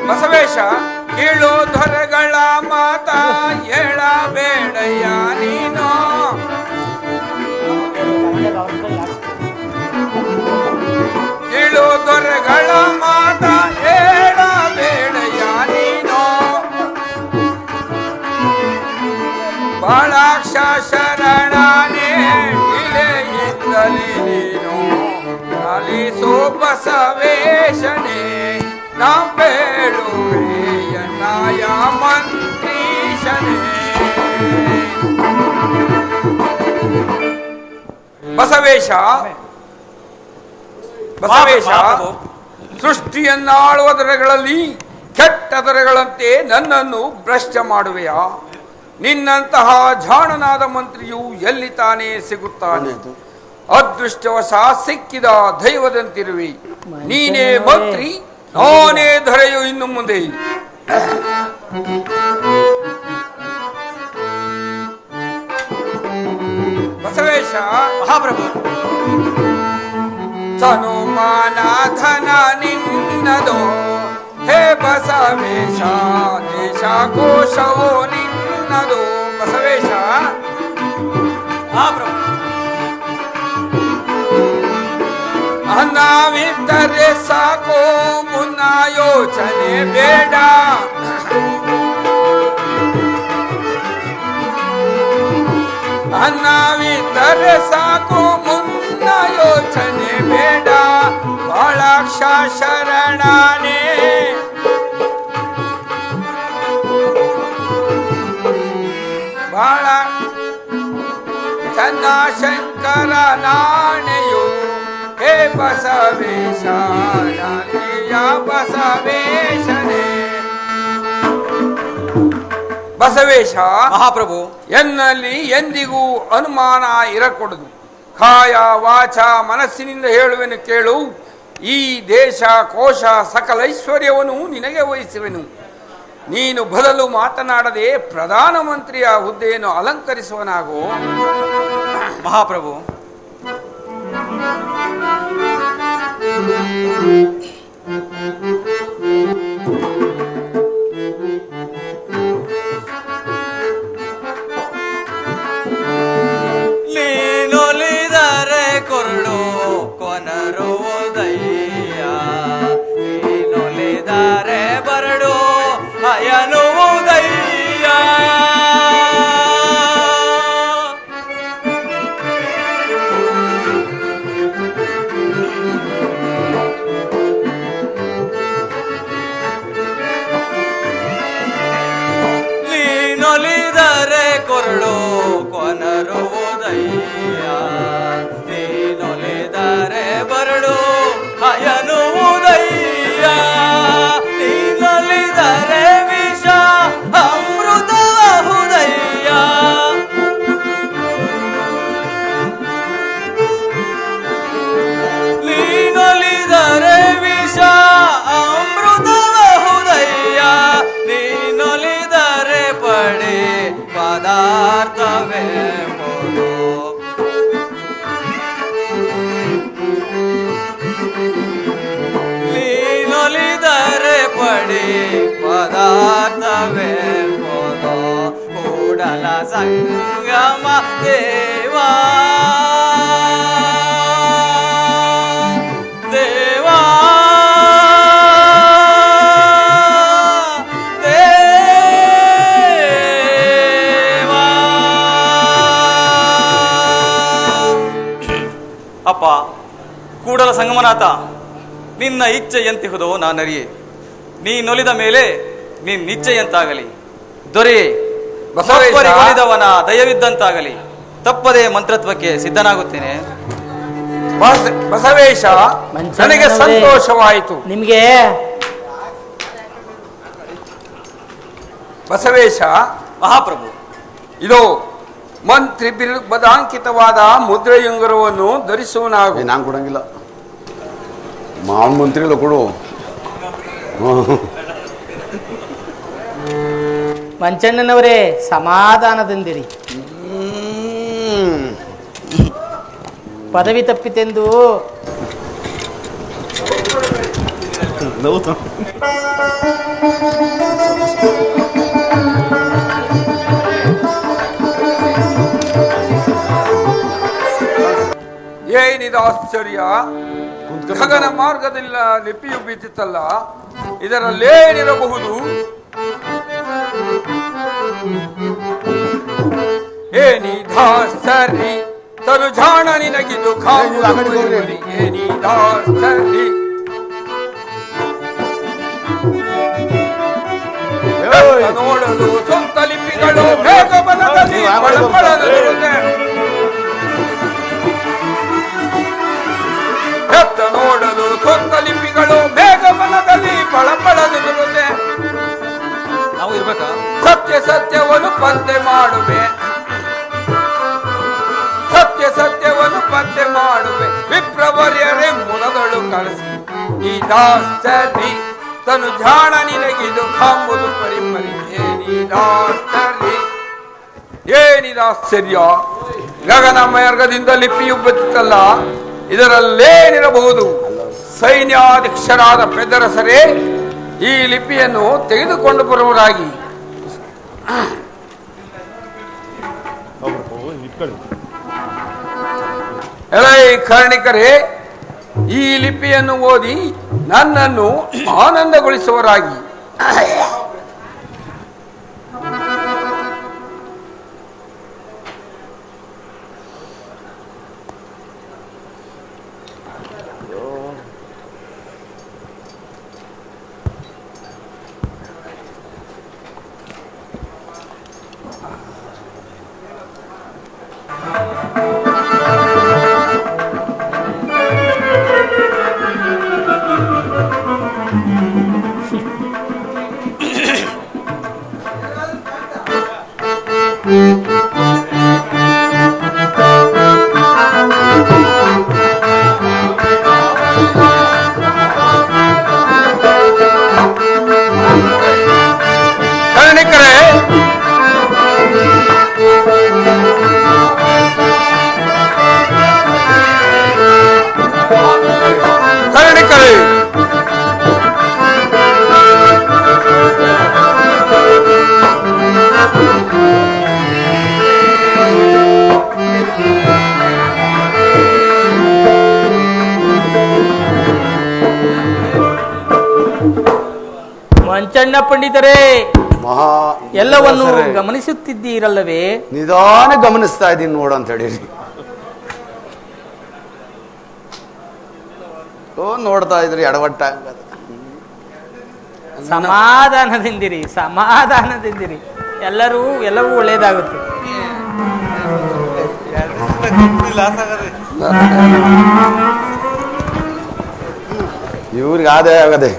ಬಸವೇಶ, ಕೀಳು ದೊರೆಗಳ ಮಾತ ಹೇಳಬೇಡಯ್ಯ ನೀನು. ಕೀಳು ದೊರೆಗಳ ಮಾತ ಹೇಳಬೇಡಯ್ಯ ನೀನು. ಬಾಳಾಕ್ಷ ಶರಣಾನೇ ಇಲೆಯಿಂದಲೇ ನೀನು ಆಲಿಸೋ ಬಸವೇಶನೇ, ನಂಬೇಡುವೆಯ ನಾಯ ಮಂತ್ರೀಶನೇ. ಬಸವೇಶ, ಬಸವೇಶ, ಸೃಷ್ಟಿಯನ್ನಾಳುವ ದೊರೆಗಳಲ್ಲಿ ಕೆಟ್ಟ ದೊರೆಗಳಂತೆ ನನ್ನನ್ನು ಭ್ರಷ್ಟ ಮಾಡುವೆಯಾ? ನಿನ್ನಂತಹ ಜಾಣನಾದ ಮಂತ್ರಿಯು ಎಲ್ಲಿ ತಾನೇ ಸಿಗುತ್ತಾನೆ? ಅದೃಷ್ಟವಶ ಸಿಕ್ಕಿದ ದೈವದಂತಿರುವೆ. ನೀನೇ ಮಂತ್ರಿ, ನಾನೇ ದೊರೆಯು ಇನ್ನು ಮುಂದೆ. ಬಸವೇಶ, ಮಹಾಪ್ರಭು ತನುಮಾನ ಧನ ನಿನ್ನದೋ ಹೇ ಬಸವೇಶ, ದೇಶ ಕೋಶವೋ ನಿನ್ನದೋ. ಬಸವೇಶ, ಮಹಾಪ್ರಭು ಅನ್ನವಿದ್ದರೆ ಸಾಕೋ, ಮುನ್ನ ಯೋಚನೆ ಬೇಡ. ಅನ್ನವಿದ್ದರೆ ಸಾಕು, ಮುನ್ನ ಯೋಚನೆ ಬೇಡ. ಬಾಳಾಕ್ಷ ಶರಣಾನೇ, ಬಾಳ ಚನ್ನಶಂಕರ ನಾಣೆಯು ಹೇ ಬಸವೇಶ, ನಾನೆಯ ಬಸವೇಶನೇ. ಬಸವೇಶ, ಮಹಾಪ್ರಭು ಎನ್ನಲ್ಲಿ ಎಂದಿಗೂ ಅನುಮಾನ ಇರಕೂಡದು. ಕಾಯ ವಾಚ ಮನಸ್ಸಿನಿಂದ ಹೇಳುವೆನು ಕೇಳು. ಈ ದೇಶ ಕೋಶ ಸಕಲ ಐಶ್ವರ್ಯವನ್ನು ನಿನಗೆ ವಹಿಸುವೆನು. ನೀನು ಬದಲು ಮಾತನಾಡದೆ ಪ್ರಧಾನಮಂತ್ರಿಯ ಹುದ್ದೆಯನ್ನು ಅಲಂಕರಿಸುವನಾಗೋ. ಮಹಾಪ್ರಭು ನೀನೊಲಿದರೆ ಕೊರಳು ಕೊನರುವುದಯ್ಯ, ನೀನೊಲಿದರೆ ಬರಡು ಅಯನುವುದಯ್ಯ. ನೀನೊಲಿದರೆ ಕೊರಳು ಕೊನರುವುದಯ್ಯ, ನೀನೊಲಿದರೆ ಬರಡು ಅಯನುವುದಯ್ಯ. ನೀನೊಲಿದರೆ ವಿಷ ಅಮೃತಬಹುದಯ್ಯ. ನೀನೊಲಿದರೆ ವಿಷ ಅಮೃತಬಹುದಯ್ಯ. ನೀನೊಲಿದರೆ ಪಡೆ ಪದಾರ್ಥವೆಂಬುದು. ನೀನೊಲಿದರೆ ಪಡೆ ಪದಾರ್ಥವೆಂಬುದು. ಕೂಡಲ ಸಂಗಮ ದೇವಾ ದೇವಾ ಸಂಗಮನಾಥ, ನಿನ್ನ ಇಚ್ಛೆ ಎಂತಿಹುದೋ ನಾನರಿಯೆ. ನೀನೊಲಿದ ಮೇಲೆ ನಿನ್ನಿಚ್ಛೆಯಂತಾಗಲಿ. ದೊರೆ ಒಲಿದವನ ದಯವಿದ್ದಂತಾಗಲಿ. ತಪ್ಪದೇ ಮಂತ್ರತ್ವಕ್ಕೆ ಸಿದ್ಧನಾಗುತ್ತೇನೆ. ಬಸವೇಶ, ನನಗೆ ಸಂತೋಷವಾಯಿತು. ನಿಮಗೆ ಬಸವೇಶ, ಮಹಾಪ್ರಭು, ಇದು ಮಂತ್ರಿ ಬಿರುಬದಾಂಕಿತವಾದ ಮುದ್ರೆಯುಂಗುರವನ್ನು ಧರಿಸುವನಾಗು. ನಾನು ಕೊಡಂಗಿಲ್ಲ, ಮಾವನ ಮಂತ್ರಿಗಳು ಕೊಡು. ಮಂಚಣ್ಣನವರೇ, ಸಮಾಧಾನದಿಂದಿರಿ. ಪದವಿ ತಪ್ಪಿತೆಂದು ಏನಿದು ಆಶ್ಚರ್ಯ! ಗಗನ ಮಾರ್ಗದಿಂದ ಲಿಪಿಯು ಬಿದ್ದಿತ್ತಲ್ಲ, ಇದರಲ್ಲೇನಿರಬಹುದು? ಏನಿದಾಸರಿ ತನು ಜಾಣ ನಿನಗಿದು ಏನಿದಾಸರಿ ನೋಡಲು ಸ್ವಂತ ಲಿಪಿಗಳು ಮೇಘಮನದಲ್ಲಿ ಬಳಪಳದಿರುತ್ತದೆ. ಎತ್ತ ನೋಡಲು ಸ್ವಂತ ಲಿಪಿಗಳು ಮೇಘಮನದಲ್ಲಿ ಬಳಪಳದಿರುತ್ತದೆ. ನಾವು ಇರ್ಬೇಕಾ? ಸತ್ಯವನ್ನು ಪತ್ತೆ ಮಾಡುವೆ, ಸತ್ಯವನ್ನು ಪತ್ತೆ ಮಾಡುವೆ. ವಿಪ್ರವರ್ಯರೇ ಮುರದಳು ಕಳಿಸಿ ಈ ದಾಸರಿ ತನು ಜಾಣ ನಿನಗಿದು ಕಾಂಬುದು ಪರಿಪರಿ. ಏನಿದಾಶ್ಚರ್ಯ! ಗಗನ ಮಾರ್ಗದಿಂದ ಲಿಪಿಯು ಬರುತ್ತಲ್ಲ, ಇದರಲ್ಲೇನಿರಬಹುದು? ಸೈನ್ಯಾಧ್ಯಕ್ಷರಾದ ಪೆದರಸರೇ ಈ ಲಿಪಿಯನ್ನು ತೆಗೆದುಕೊಂಡು ಬರುವುದಾಗಿ. ಎಲೈ ಕರ್ಣಿಕರೇ, ಈ ಲಿಪಿಯನ್ನು ಓದಿ ನನ್ನನ್ನು ಆನಂದಗೊಳಿಸುವರಾಗಿ. ಮಂಚಣ್ಣ ಪಂಡಿತರೇ, ಮಹಾ ಎಲ್ಲವನ್ನು ಗಮನಿಸುತ್ತಿದ್ದೀರಲ್ಲವೇ? ನಿಧಾನ ಗಮನಿಸ್ತಾ ಇದ್ದೀನಿ ನೋಡು ಅಂತ ಹೇಳಿರಿ. ನೋಡ್ತಾ ಇದ್ರಿ ಎಡವಟ್ಟ. ಸಮಾಧಾನದಿಂದಿರಿ, ಸಮಾಧಾನದಿಂದಿರಿ. ಎಲ್ಲವೂ ಒಳ್ಳೇದಾಗುತ್ತೆ. ಇವ್ರಿಗೆ ಆದಾಯ ಆಗದೆ.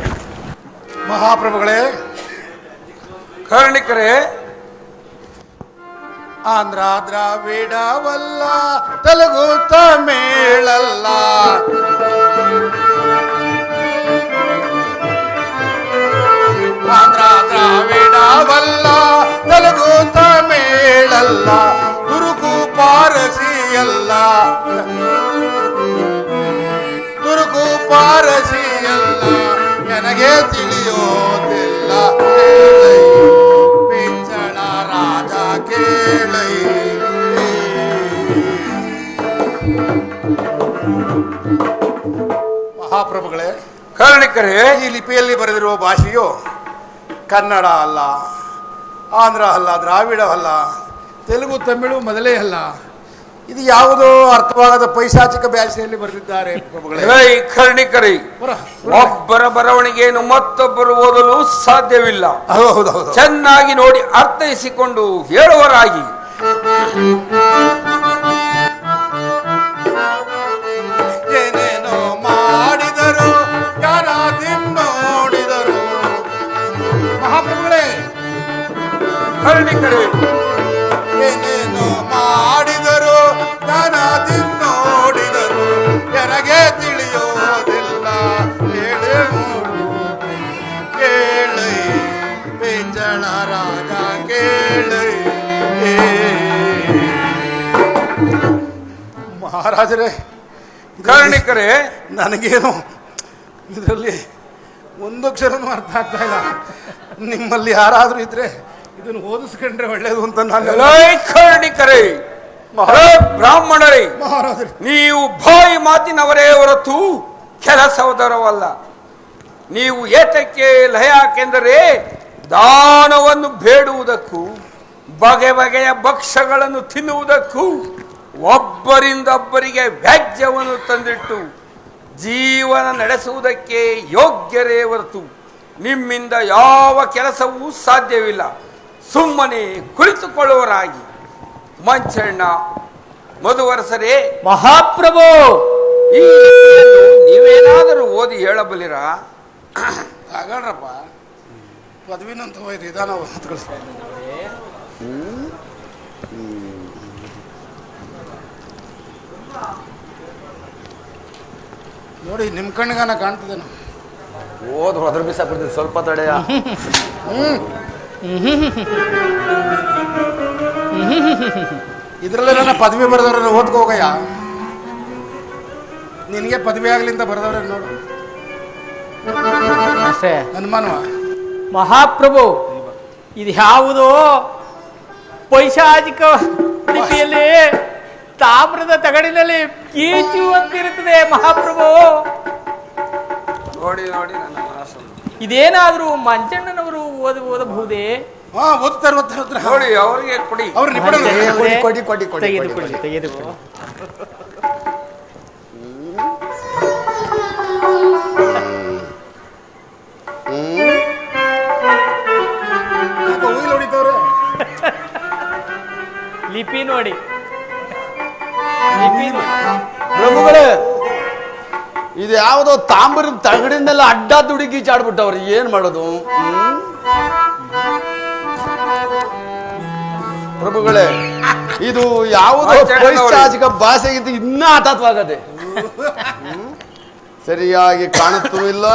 ಮಹಾಪ್ರಭುಗಳೇ, ಕರ್ಣಿಕರೇ, ಆಂಧ್ರ ದ್ರಾವಿಡವಲ್ಲ, ತೆಲುಗು ತಮಿಳಲ್ಲ, ಆಂಧ್ರ ದ್ರಾವಿಡವಲ್ಲ, ತೆಲುಗು ತಮಿಳಲ್ಲ, ತುರುಕು ಪಾರಸಿಯಲ್ಲ, ತುರುಕು ಪಾರಸಿಯಲ್ಲ, ನನಗೆ ತಿಳಿಯೋದಿಲ್ಲ. ಪಿಂಚಳ ರಾಜ ಕೇಳೈ. ಮಹಾಪ್ರಭುಗಳೇ, ಕರ್ಣಿಕರೇ, ಈ ಲಿಪಿಯಲ್ಲಿ ಬರೆದಿರುವ ಭಾಷೆಯು ಕನ್ನಡ ಅಲ್ಲ, ಆಂಧ್ರ ಅಲ್ಲ, ದ್ರಾವಿಡ ಅಲ್ಲ, ತೆಲುಗು ತಮಿಳು ಮೊದಲೇ ಅಲ್ಲ. ಇದು ಯಾವುದೋ ಅರ್ಥವಾಗದ ಪೈಶಾಚಿಕ ಭಾಷೆಯಲ್ಲಿ ಬರೆದಿದ್ದಾರೆ ಪ್ರಭುಗಳೇ. ಕರ್ಣಿಕರಿ, ಒಬ್ಬರ ಬರವಣಿಗೆಯನ್ನು ಮತ್ತೊಬ್ಬರು ಓದಲು ಸಾಧ್ಯವಿಲ್ಲ. ಚೆನ್ನಾಗಿ ನೋಡಿ ಅರ್ಥೈಸಿಕೊಂಡು ಹೇಳುವರಾಗಿ. ಏನೇನೋ ಮಾಡಿದರು ನೋಡಿದರು ಮಹಾಪ್ರಭುಗಳೇ. ಕರ್ಣಿಕರಿ, ಏನೇನೋ ಮಾಡಿದರು ನೋಡಿದರು ನನಗೆ ತಿಳಿಯೋದಿಲ್ಲ. ಕೇಳೈ ಬೇಂಜಳ ರಾಗ ಕೇಳೈ. ಮಹಾರಾಜರೇ, ಕರ್ಣಿಕರೇ, ನನಗೇನು ಇದರಲ್ಲಿ ಒಂದಕ್ಷರನೂ ಅರ್ಥ ಆಗ್ತಾ ಇಲ್ಲ. ನಿಮ್ಮಲ್ಲಿ ಯಾರಾದ್ರೂ ಇದ್ರೆ ಇದನ್ನು ಓದಿಸ್ಕೊಂಡ್ರೆ ಒಳ್ಳೇದು ಅಂತ ನಾನು. ಕರ್ಣಿಕರೇ, ಬ್ರಾಹ್ಮಣರೇ, ನೀವು ಬಾಯಿ ಮಾತಿನವರೇ ಹೊರತು ಕೆಲಸದವರವಲ್ಲ. ನೀವು ಏತಕ್ಕೆ ಲಯಾಕೆಂದರೆ ದಾನವನ್ನು ಬೇಡುವುದಕ್ಕೂ ಬಗೆ ಬಗೆಯ ಭಕ್ಷ್ಯಗಳನ್ನು ತಿನ್ನುವುದಕ್ಕೂ ಒಬ್ಬರಿಂದೊಬ್ಬರಿಗೆ ವ್ಯಾಜ್ಯವನ್ನು ತಂದಿಟ್ಟು ಜೀವನ ನಡೆಸುವುದಕ್ಕೆ ಯೋಗ್ಯರೇ ಹೊರತು ನಿಮ್ಮಿಂದ ಯಾವ ಕೆಲಸವೂ ಸಾಧ್ಯವಿಲ್ಲ. ಸುಮ್ಮನೆ ಕುಳಿತುಕೊಳ್ಳುವರಾಗಿ. ಮಂಚಣ್ಣ, ಮಧುವರಸರೇ, ಮಹಾಪ್ರಭು, ಈ ನೀವೇನಾದರೂ ಓದಿ ಹೇಳಬಲ್ಲಿರಾ? ಹಾಗಾಡ್ರಪ್ಪ, ಪದವಿನಂತ ನಿಧಾನ ನೋಡಿ, ನಿಮ್ ಕಣ್ಣಿಗಾನ ಕಾಣ್ತದೇನು? ಓದ್ ಹೊದ್ರ ಬಿಸಾಕ್ಬಿಡ್ತೀನಿ, ಸ್ವಲ್ಪ ತಡೆಯ. ಇದ್ರಲ್ಲೇ ನನ್ನ ಪದವಿ ಬರೆದವ್ರನ್ನ ಓದ್ಕೋ ಹೋಗಯ್ಯ. ನಿನಗೆ ಪದವಿ ಆಗ್ಲಿಂದ ಬರೆದವ್ರ ನೋಡು. ಅಷ್ಟೇ ಅನುಮಾನವ? ಮಹಾಪ್ರಭು, ಇದು ಯಾವುದೋ ಪೈಶಾಚಿಕ ಲಿಪಿಯಲ್ಲಿ ತಾಮ್ರದ ತಗಡಿನಲ್ಲಿ ಕೀಚುವಂತಿರುತ್ತದೆ ಮಹಾಪ್ರಭು. ನೋಡಿ ನೋಡಿ, ನನ್ನ ಮಾಸು ಇದೇನಾದ್ರೂ ಮಂಚಣ್ಣನವರು ಓದಬಹುದೇ? ಓದ್ತಾರೆ ನೋಡಿ, ಅವರಿಗೆ ಕೊಡಿ. ಅವ್ರು ತೆಗೆದುಕೊಳ್ಳಿ. ಲಿಪಿ ನೋಡಿ. ಪ್ರಭುಗಳೇ, ಇದು ಯಾವುದೋ ತಾಮ್ರದ ತಗಡಿನೆಲ್ಲ ಅಡ್ಡ ದುಡುಗಿ ಚಾಡ್ಬಿಟ್ಟವ್ರು, ಏನ್ ಮಾಡೋದು? ಪ್ರಭುಗಳೇ, ಇದು ಯಾವುದೋ ಪೈಶಾಚಿಕ ಭಾಷೆಗಿಂತ ಇನ್ನೂ ಹಠಾತ್ವಾಗದೆ. ಸರಿಯಾಗಿ ಕಾಣುತ್ತೂ ಇಲ್ಲ,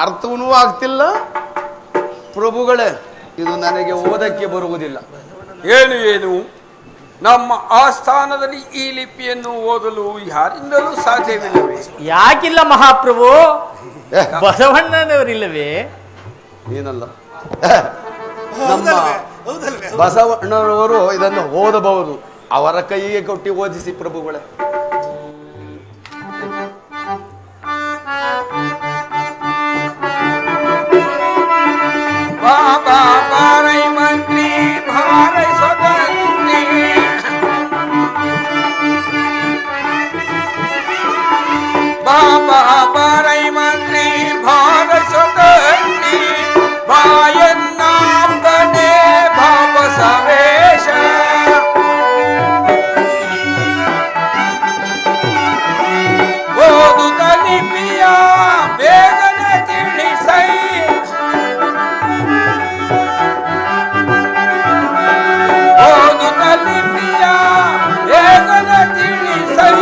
ಅರ್ಥವೂ ಆಗ್ತಿಲ್ಲ. ಪ್ರಭುಗಳೇ, ಇದು ನನಗೆ ಓದಕ್ಕೆ ಬರುವುದಿಲ್ಲ. ಏನು ನಮ್ಮ ಆಸ್ಥಾನದಲ್ಲಿ ಈ ಲಿಪಿಯನ್ನು ಓದಲು ಯಾರಿಂದಲೂ ಸಾಧ್ಯವಿಲ್ಲವೇ? ಯಾಕಿಲ್ಲ ಮಹಾಪ್ರಭು? ಬಸವಣ್ಣನವರಿಲ್ಲವೇ? ಏನಲ್ಲ, ನಮ್ಮ ಬಸವಣ್ಣನವರು ಇದನ್ನು ಓದಬಹುದು. ಅವರ ಕೈಗೆ ಕೊಟ್ಟು ಓದಿಸಿ ಪ್ರಭುಗಳೇ. ಬಾಬಾ ಬಾರೈ ಮಂತ್ರಿ ಭಾರೈ ಸ್ವತಂತ್ರಿ, ಬಾಬಾ ಬಾರೈ ಮಂತ್ರಿ ಭಾರೈ ಸ್ವತಂತ್ರಿ, ಬಾಯನ್ನಾಂಬನೆ ಭಾವ ಸವೇಶ, ಓದುತ್ತ ಲಿಪಿಯ ಬೇಗನೆ ತಿಳಿಸೈ, ಓದುತ್ತ ಲಿಪಿಯ ಬೇಗನೆ ತಿಳಿಸೈ,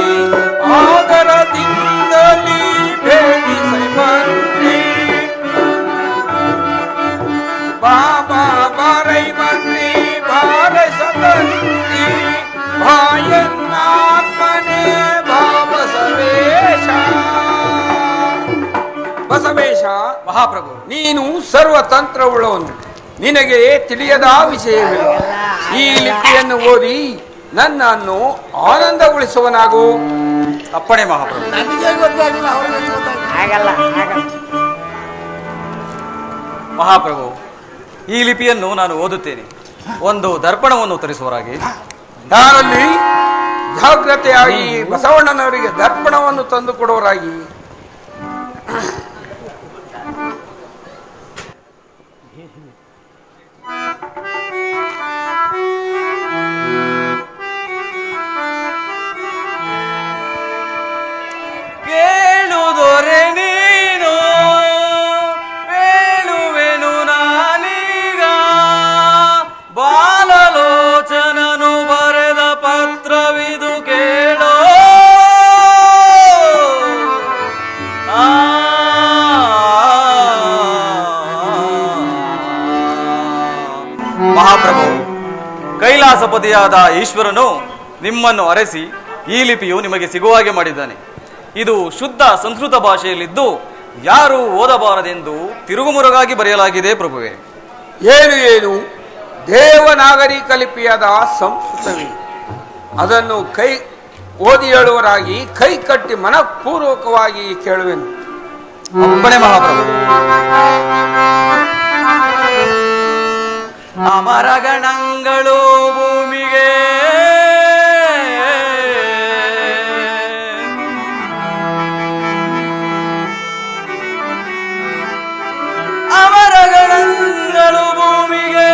ಆದರದಿಂದಲೇ ಭೇದಿಸೈ ಮಂತ್ರಿ, ಬಾಬಾ ಬಾರೈ ಮಂತ್ರಿ ಭಾರೈ ಸ್ವತಂತ್ರಿ, ಭಾಯನ್ನಾತ್ಮನೆ ಭಾವ ಸವೇಶ. ಬಸವೇಶ, ಮಹಾಪ್ರಭು, ನೀನು ಸರ್ವತಂತ್ರವುಳ್ಳವನು, ನಿನಗೆ ತಿಳಿಯದ ವಿಷಯವಿಲ್ಲ. ಈ ಲಿಪಿಯನ್ನು ಓದಿ ನನ್ನನ್ನು ಆನಂದಗೊಳಿಸುವನಾಗು. ಅಪ್ಪಣೆ ಮಹಾಪ್ರಭು. ಮಹಾಪ್ರಭು, ಈ ಲಿಪಿಯನ್ನು ನಾನು ಓದುತ್ತೇನೆ. ಒಂದು ದರ್ಪಣವನ್ನು ತರಿಸುವರಾಗಿ. ಯಾರಲ್ಲಿ? ಜಾಗ್ರತೆಯಾಗಿ ಬಸವಣ್ಣನವರಿಗೆ ದರ್ಪಣವನ್ನು ತಂದು ಕೊಡುವರಾಗಿ. ಕೇಳುದೊರೆ ನೀನು ಹೇಳುವೆನು ನಾನೀಗ, ಬಾಲಲೋಚನನು ಬರೆದ ಪತ್ರವಿದು ಕೇಳೋ. ಮಹಾಪ್ರಭು, ಕೈಲಾಸಪತಿಯಾದ ಈಶ್ವರನು ನಿಮ್ಮನ್ನು ಅರಸಿ ಈ ಲಿಪಿಯು ನಿಮಗೆ ಸಿಗುವ ಹಾಗೆ ಮಾಡಿದ್ದಾನೆ. ಇದು ಶುದ್ಧ ಸಂಸ್ಕೃತ ಭಾಷೆಯಲ್ಲಿದ್ದು ಯಾರು ಓದಬಾರದೆಂದು ತಿರುಗುಮುರುಗಾಗಿ ಬರೆಯಲಾಗಿದೆ ಪ್ರಭುವೇ. ಏನು ದೇವನಾಗರಿಕ ಲಿಪಿಯಾದ ಸಂಸ್ಕೃತವೇ, ಅದನ್ನು ಓದಿ ಹೇಳುವರಾಗಿ ಕೈ ಕಟ್ಟಿ ಮನಪೂರ್ವಕವಾಗಿ ಕೇಳುವೆನು. ಅಪ್ಪಣೆ ಮಹಾಪ್ರಭು. ಅಮರಗಣಗಳು ಭೂಮಿಗೆ ಅಮರಗಣಗಳು ಭೂಮಿಗೆ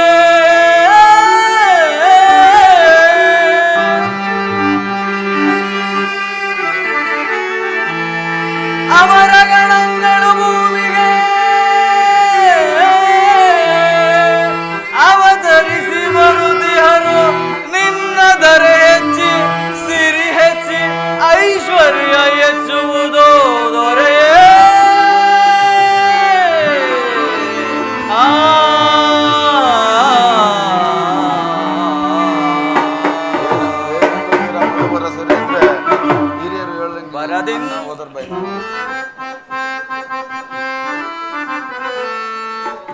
ಅಮರಗಣಗಳು ಭೂಮಿಗೆ ಅವತರಿಸಿ ಬರುತ್ತಿಹರು ನಿನ್ನ ದರೆ ಹೆಚ್ಚಿ ಸಿರಿ ಹೆಚ್ಚಿ ಐಶ್ವರ್ಯ ಹೆಚ್ಚುವುದೋ ದೊರೆಯೇ.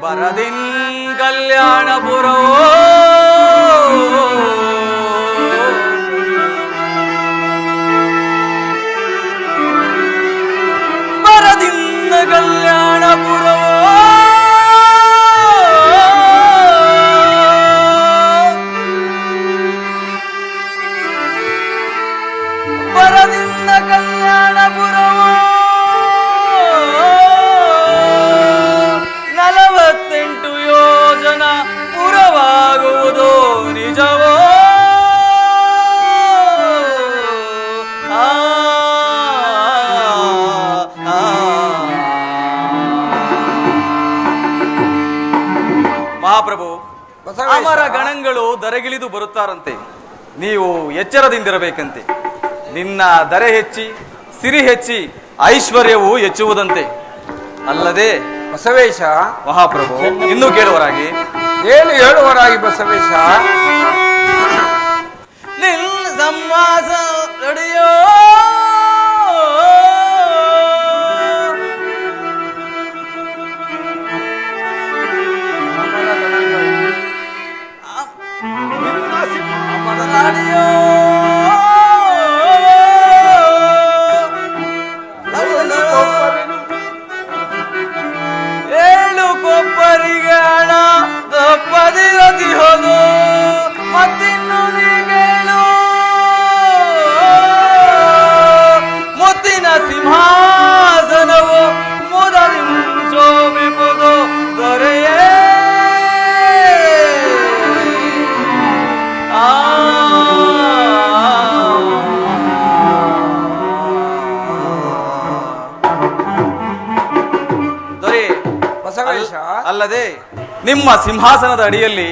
ಬರದಿನ್ ಕಲ್ಯಾಣಪುರವೋ ಬರದಿನ್ನ ಕಲ್ಯಾಣಪುರವೋ ಬರದಿನ್ನ ಕಲ್ಯಾಣಪುರವೋ 48 ಯೋಜನ ಪುರವಾಗುವುದು ನಿಜವೋ. ಮಹಾಪ್ರಭು, ಅಮರ ಗಣಗಳು ದರೆಗಿಳಿದು ಬರುತ್ತಾರಂತೆ. ನೀವು ಎಚ್ಚರದಿಂದಿರಬೇಕಂತೆ. ನಿನ್ನ ದರೆ ಹೆಚ್ಚಿ ಸಿರಿ ಹೆಚ್ಚಿ ಐಶ್ವರ್ಯವು ಹೆಚ್ಚುವುದಂತೆ. ಅಲ್ಲದೆ ಬಸವೇಶ. ಮಹಾಪ್ರಭು, ಇನ್ನೂ ಕೇಳುವರಾಗಿ ಏನು ಹೇಳುವರಾಗಿ ಬಸವೇಶ? ನಿನ್ನ ಸಂವಾಸ ನಡೆಯೋ ಏಳು ಕೊಬ್ಬರಿಗೆ ಹಣ ತಪ್ಪದಿರತಿ ಹೋದು ಮತ್ತಿನ್ನು ನೀಗೇಳು ಮುತ್ತಿನ ಸಿಂಹಾಸನವು ಮುದರಿಂಚೋಮೆಂಬುದು ದೊರೆಯೇ. ಅಲ್ಲದೆ ನಿಮ್ಮ ಸಿಂಹಾಸನದ ಅಡಿಯಲ್ಲಿ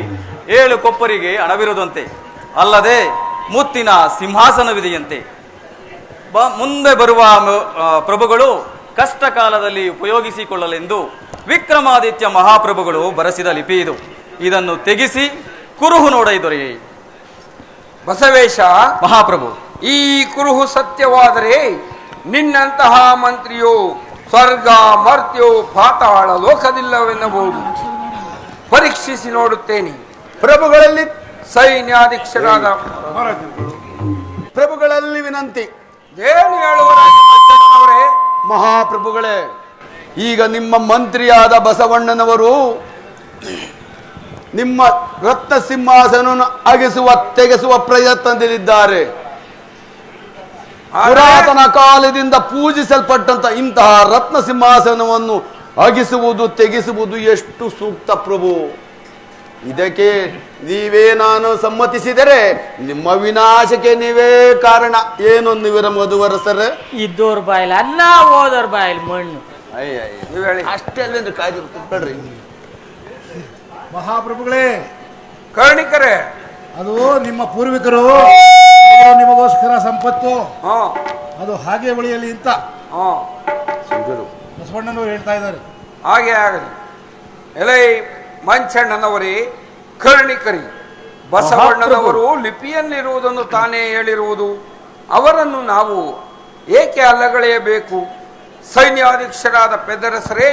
7 ಕೊಪ್ಪರಿಗೆ ಹಣವಿರುವುದಂತೆ. ಅಲ್ಲದೆ ಮುತ್ತಿನ ಸಿಂಹಾಸನವಿದೆಯಂತೆ. ಮುಂದೆ ಬರುವ ಪ್ರಭುಗಳು ಕಷ್ಟ ಕಾಲದಲ್ಲಿ ಉಪಯೋಗಿಸಿಕೊಳ್ಳಲೆಂದು ವಿಕ್ರಮಾದಿತ್ಯ ಮಹಾಪ್ರಭುಗಳು ಬರೆಸಿದ ಲಿಪಿ ಇದು. ಇದನ್ನು ತೆಗೆಸಿ ಕುರುಹು ನೋಡೈದೊರೆಯೇ. ಬಸವೇಶ. ಮಹಾಪ್ರಭು, ಈ ಕುರುಹು ಸತ್ಯವಾದರೆ ನಿನ್ನಂತಹ ಮಂತ್ರಿಯು ಸ್ವರ್ಗ ಮರ್ತ್ಯೋ ಪಾತಾಳ ಲೋಕದಿಲ್ಲವೆನ್ನಬಹುದು. ಪರೀಕ್ಷಿಸಿ ನೋಡುತ್ತೇನೆ. ಪ್ರಭುಗಳಲ್ಲಿ ಸೈನ್ಯಾಧೀಕ್ಷರಾದ ಪ್ರಭುಗಳಲ್ಲಿ ವಿನಂತಿ. ಏನು ಹೇಳುವರಾಗಿ ಮಚ್ಚಣ್ಣನವರೇ? ಮಹಾಪ್ರಭುಗಳೇ, ಈಗ ನಿಮ್ಮ ಮಂತ್ರಿಯಾದ ಬಸವಣ್ಣನವರು ನಿಮ್ಮ ರತ್ನ ಸಿಂಹಾಸನವನ್ನು ತೆಗೆಸುವ ಪ್ರಯತ್ನದಲ್ಲಿದ್ದಾರೆ. ಪುರಾತನ ಕಾಲದಿಂದ ಪೂಜಿಸಲ್ಪಟ್ಟಂತ ಇಂತಹ ರತ್ನ ಸಿಂಹಾಸನವನ್ನು ಅಗಿಸುವುದು ತೆಗೆಸುವುದು ಎಷ್ಟು ಸೂಕ್ತ ಪ್ರಭು. ಇದಕ್ಕೆ ನೀವೇ ನಾನು ಸಮ್ಮತಿಸಿದರೆ ನಿಮ್ಮ ವಿನಾಶಕ್ಕೆ ನೀವೇ ಕಾರಣ. ಏನೊಂದು ವಿರ ಮಧುವರಸರ ಇದ್ದೋರ್ ಬಾಯಿಲ್ ಅನ್ನ ಓದೋರ್ ಬಾಯಿಲ್ ಮಣ್ಣು. ಅಷ್ಟೇ ಅಲ್ವೇನ್ರಿ ಕಾಯ್ದು ಕೂತ್ಕೊಳ್ರಿ. ಮಹಾಪ್ರಭುಗಳೇ, ಕರ್ಣಿಕರೇ, ಅದು ನಿಮ್ಮ ಪೂರ್ವಿಕರು ನಿಮಗೋಸ್ಕರ ಸಂಪತ್ತು ಅದು ಹಾಗೆ ಉಳಿಯಲಿ ಅಂತ ಬಸವಣ್ಣನವರು ಹೇಳ್ತಾ ಇದ್ದಾರೆ. ಹಾಗೆ ಆಗಲಿ. ಎಲೈ ಮಂಚಣ್ಣನವರೇ, ಕರ್ಣಿಕರಿ, ಬಸವಣ್ಣನವರು ಲಿಪಿಯಲ್ಲಿರುವುದನ್ನು ತಾನೇ ಹೇಳಿರುವುದು. ಅವರನ್ನು ನಾವು ಏಕೆ ಅಲ್ಲಗಳೆಯಬೇಕು? ಸೈನ್ಯಾಧೀಕ್ಷರಾದ ಪೆದರಸರೇ,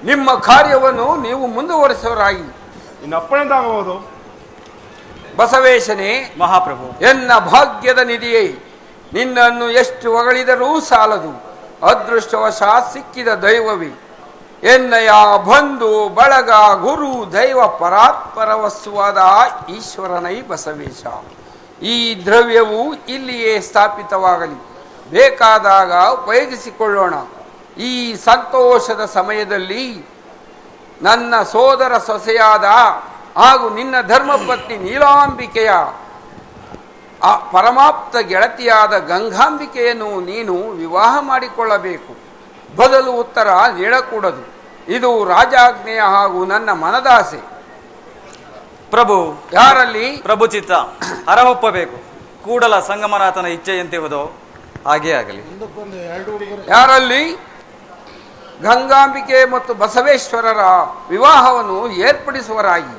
ನಿಮ್ಮ ಕಾರ್ಯವನ್ನು ನೀವು ಮುಂದುವರಿಸುವರಾಗಿ. ಇನ್ನಪ್ಪಣೆಂದಾಗಬಹುದು. ಬಸವೇಶನೇ, ಮಹಾಪ್ರಭು, ಎನ್ನ ಭಾಗ್ಯದ ನಿಧಿಯೇ, ನಿನ್ನನ್ನು ಎಷ್ಟು ಹೊಗಳಿದರೂ ಸಾಲದು. ಅದೃಷ್ಟವಶಾತ್ ಸಿಕ್ಕಿದ ದೈವವೇ, ಎನ್ನಯ ಬಂಧು ಬಳಗ ಗುರು ದೈವ ಪರಾತ್ಪರ ವಸ್ತುವಾದ ಈಶ್ವರನೈ ಬಸವೇಶ. ಈ ದ್ರವ್ಯವು ಇಲ್ಲಿಯೇ ಸ್ಥಾಪಿತವಾಗಲಿ, ಬೇಕಾದಾಗ ಉಪಯೋಗಿಸಿಕೊಳ್ಳೋಣ. ಈ ಸಂತೋಷದ ಸಮಯದಲ್ಲಿ ನನ್ನ ಸೋದರ ಸೊಸೆಯಾದ ಹಾಗೂ ನಿನ್ನ ಧರ್ಮಪತ್ನಿ ನೀಲಾಂಬಿಕೆಯ ಆ ಪರಮಾಪ್ತ ಗೆಳತಿಯಾದ ಗಂಗಾಂಬಿಕೆಯನ್ನು ನೀನು ವಿವಾಹ ಮಾಡಿಕೊಳ್ಳಬೇಕು. ಬದಲು ಉತ್ತರ ನೀಡಕೂಡದು. ಇದು ರಾಜಾಜ್ಞೆಯ ಹಾಗೂ ನನ್ನ ಮನದಾಸೆ. ಪ್ರಭು, ಯಾರಲ್ಲಿ ಪ್ರಭುಚಿತ್ತ ಹರಹೊಪ್ಪಬೇಕು. ಕೂಡಲ ಸಂಗಮನಾಥನ ಇಚ್ಛೆಯಂತೆವುದೋ ಹಾಗೇ ಆಗಲಿ. ಯಾರಲ್ಲಿ ಗಂಗಾಂಬಿಕೆ ಮತ್ತು ಬಸವೇಶ್ವರರ ವಿವಾಹವನ್ನು ಏರ್ಪಡಿಸುವರಾಗಿ.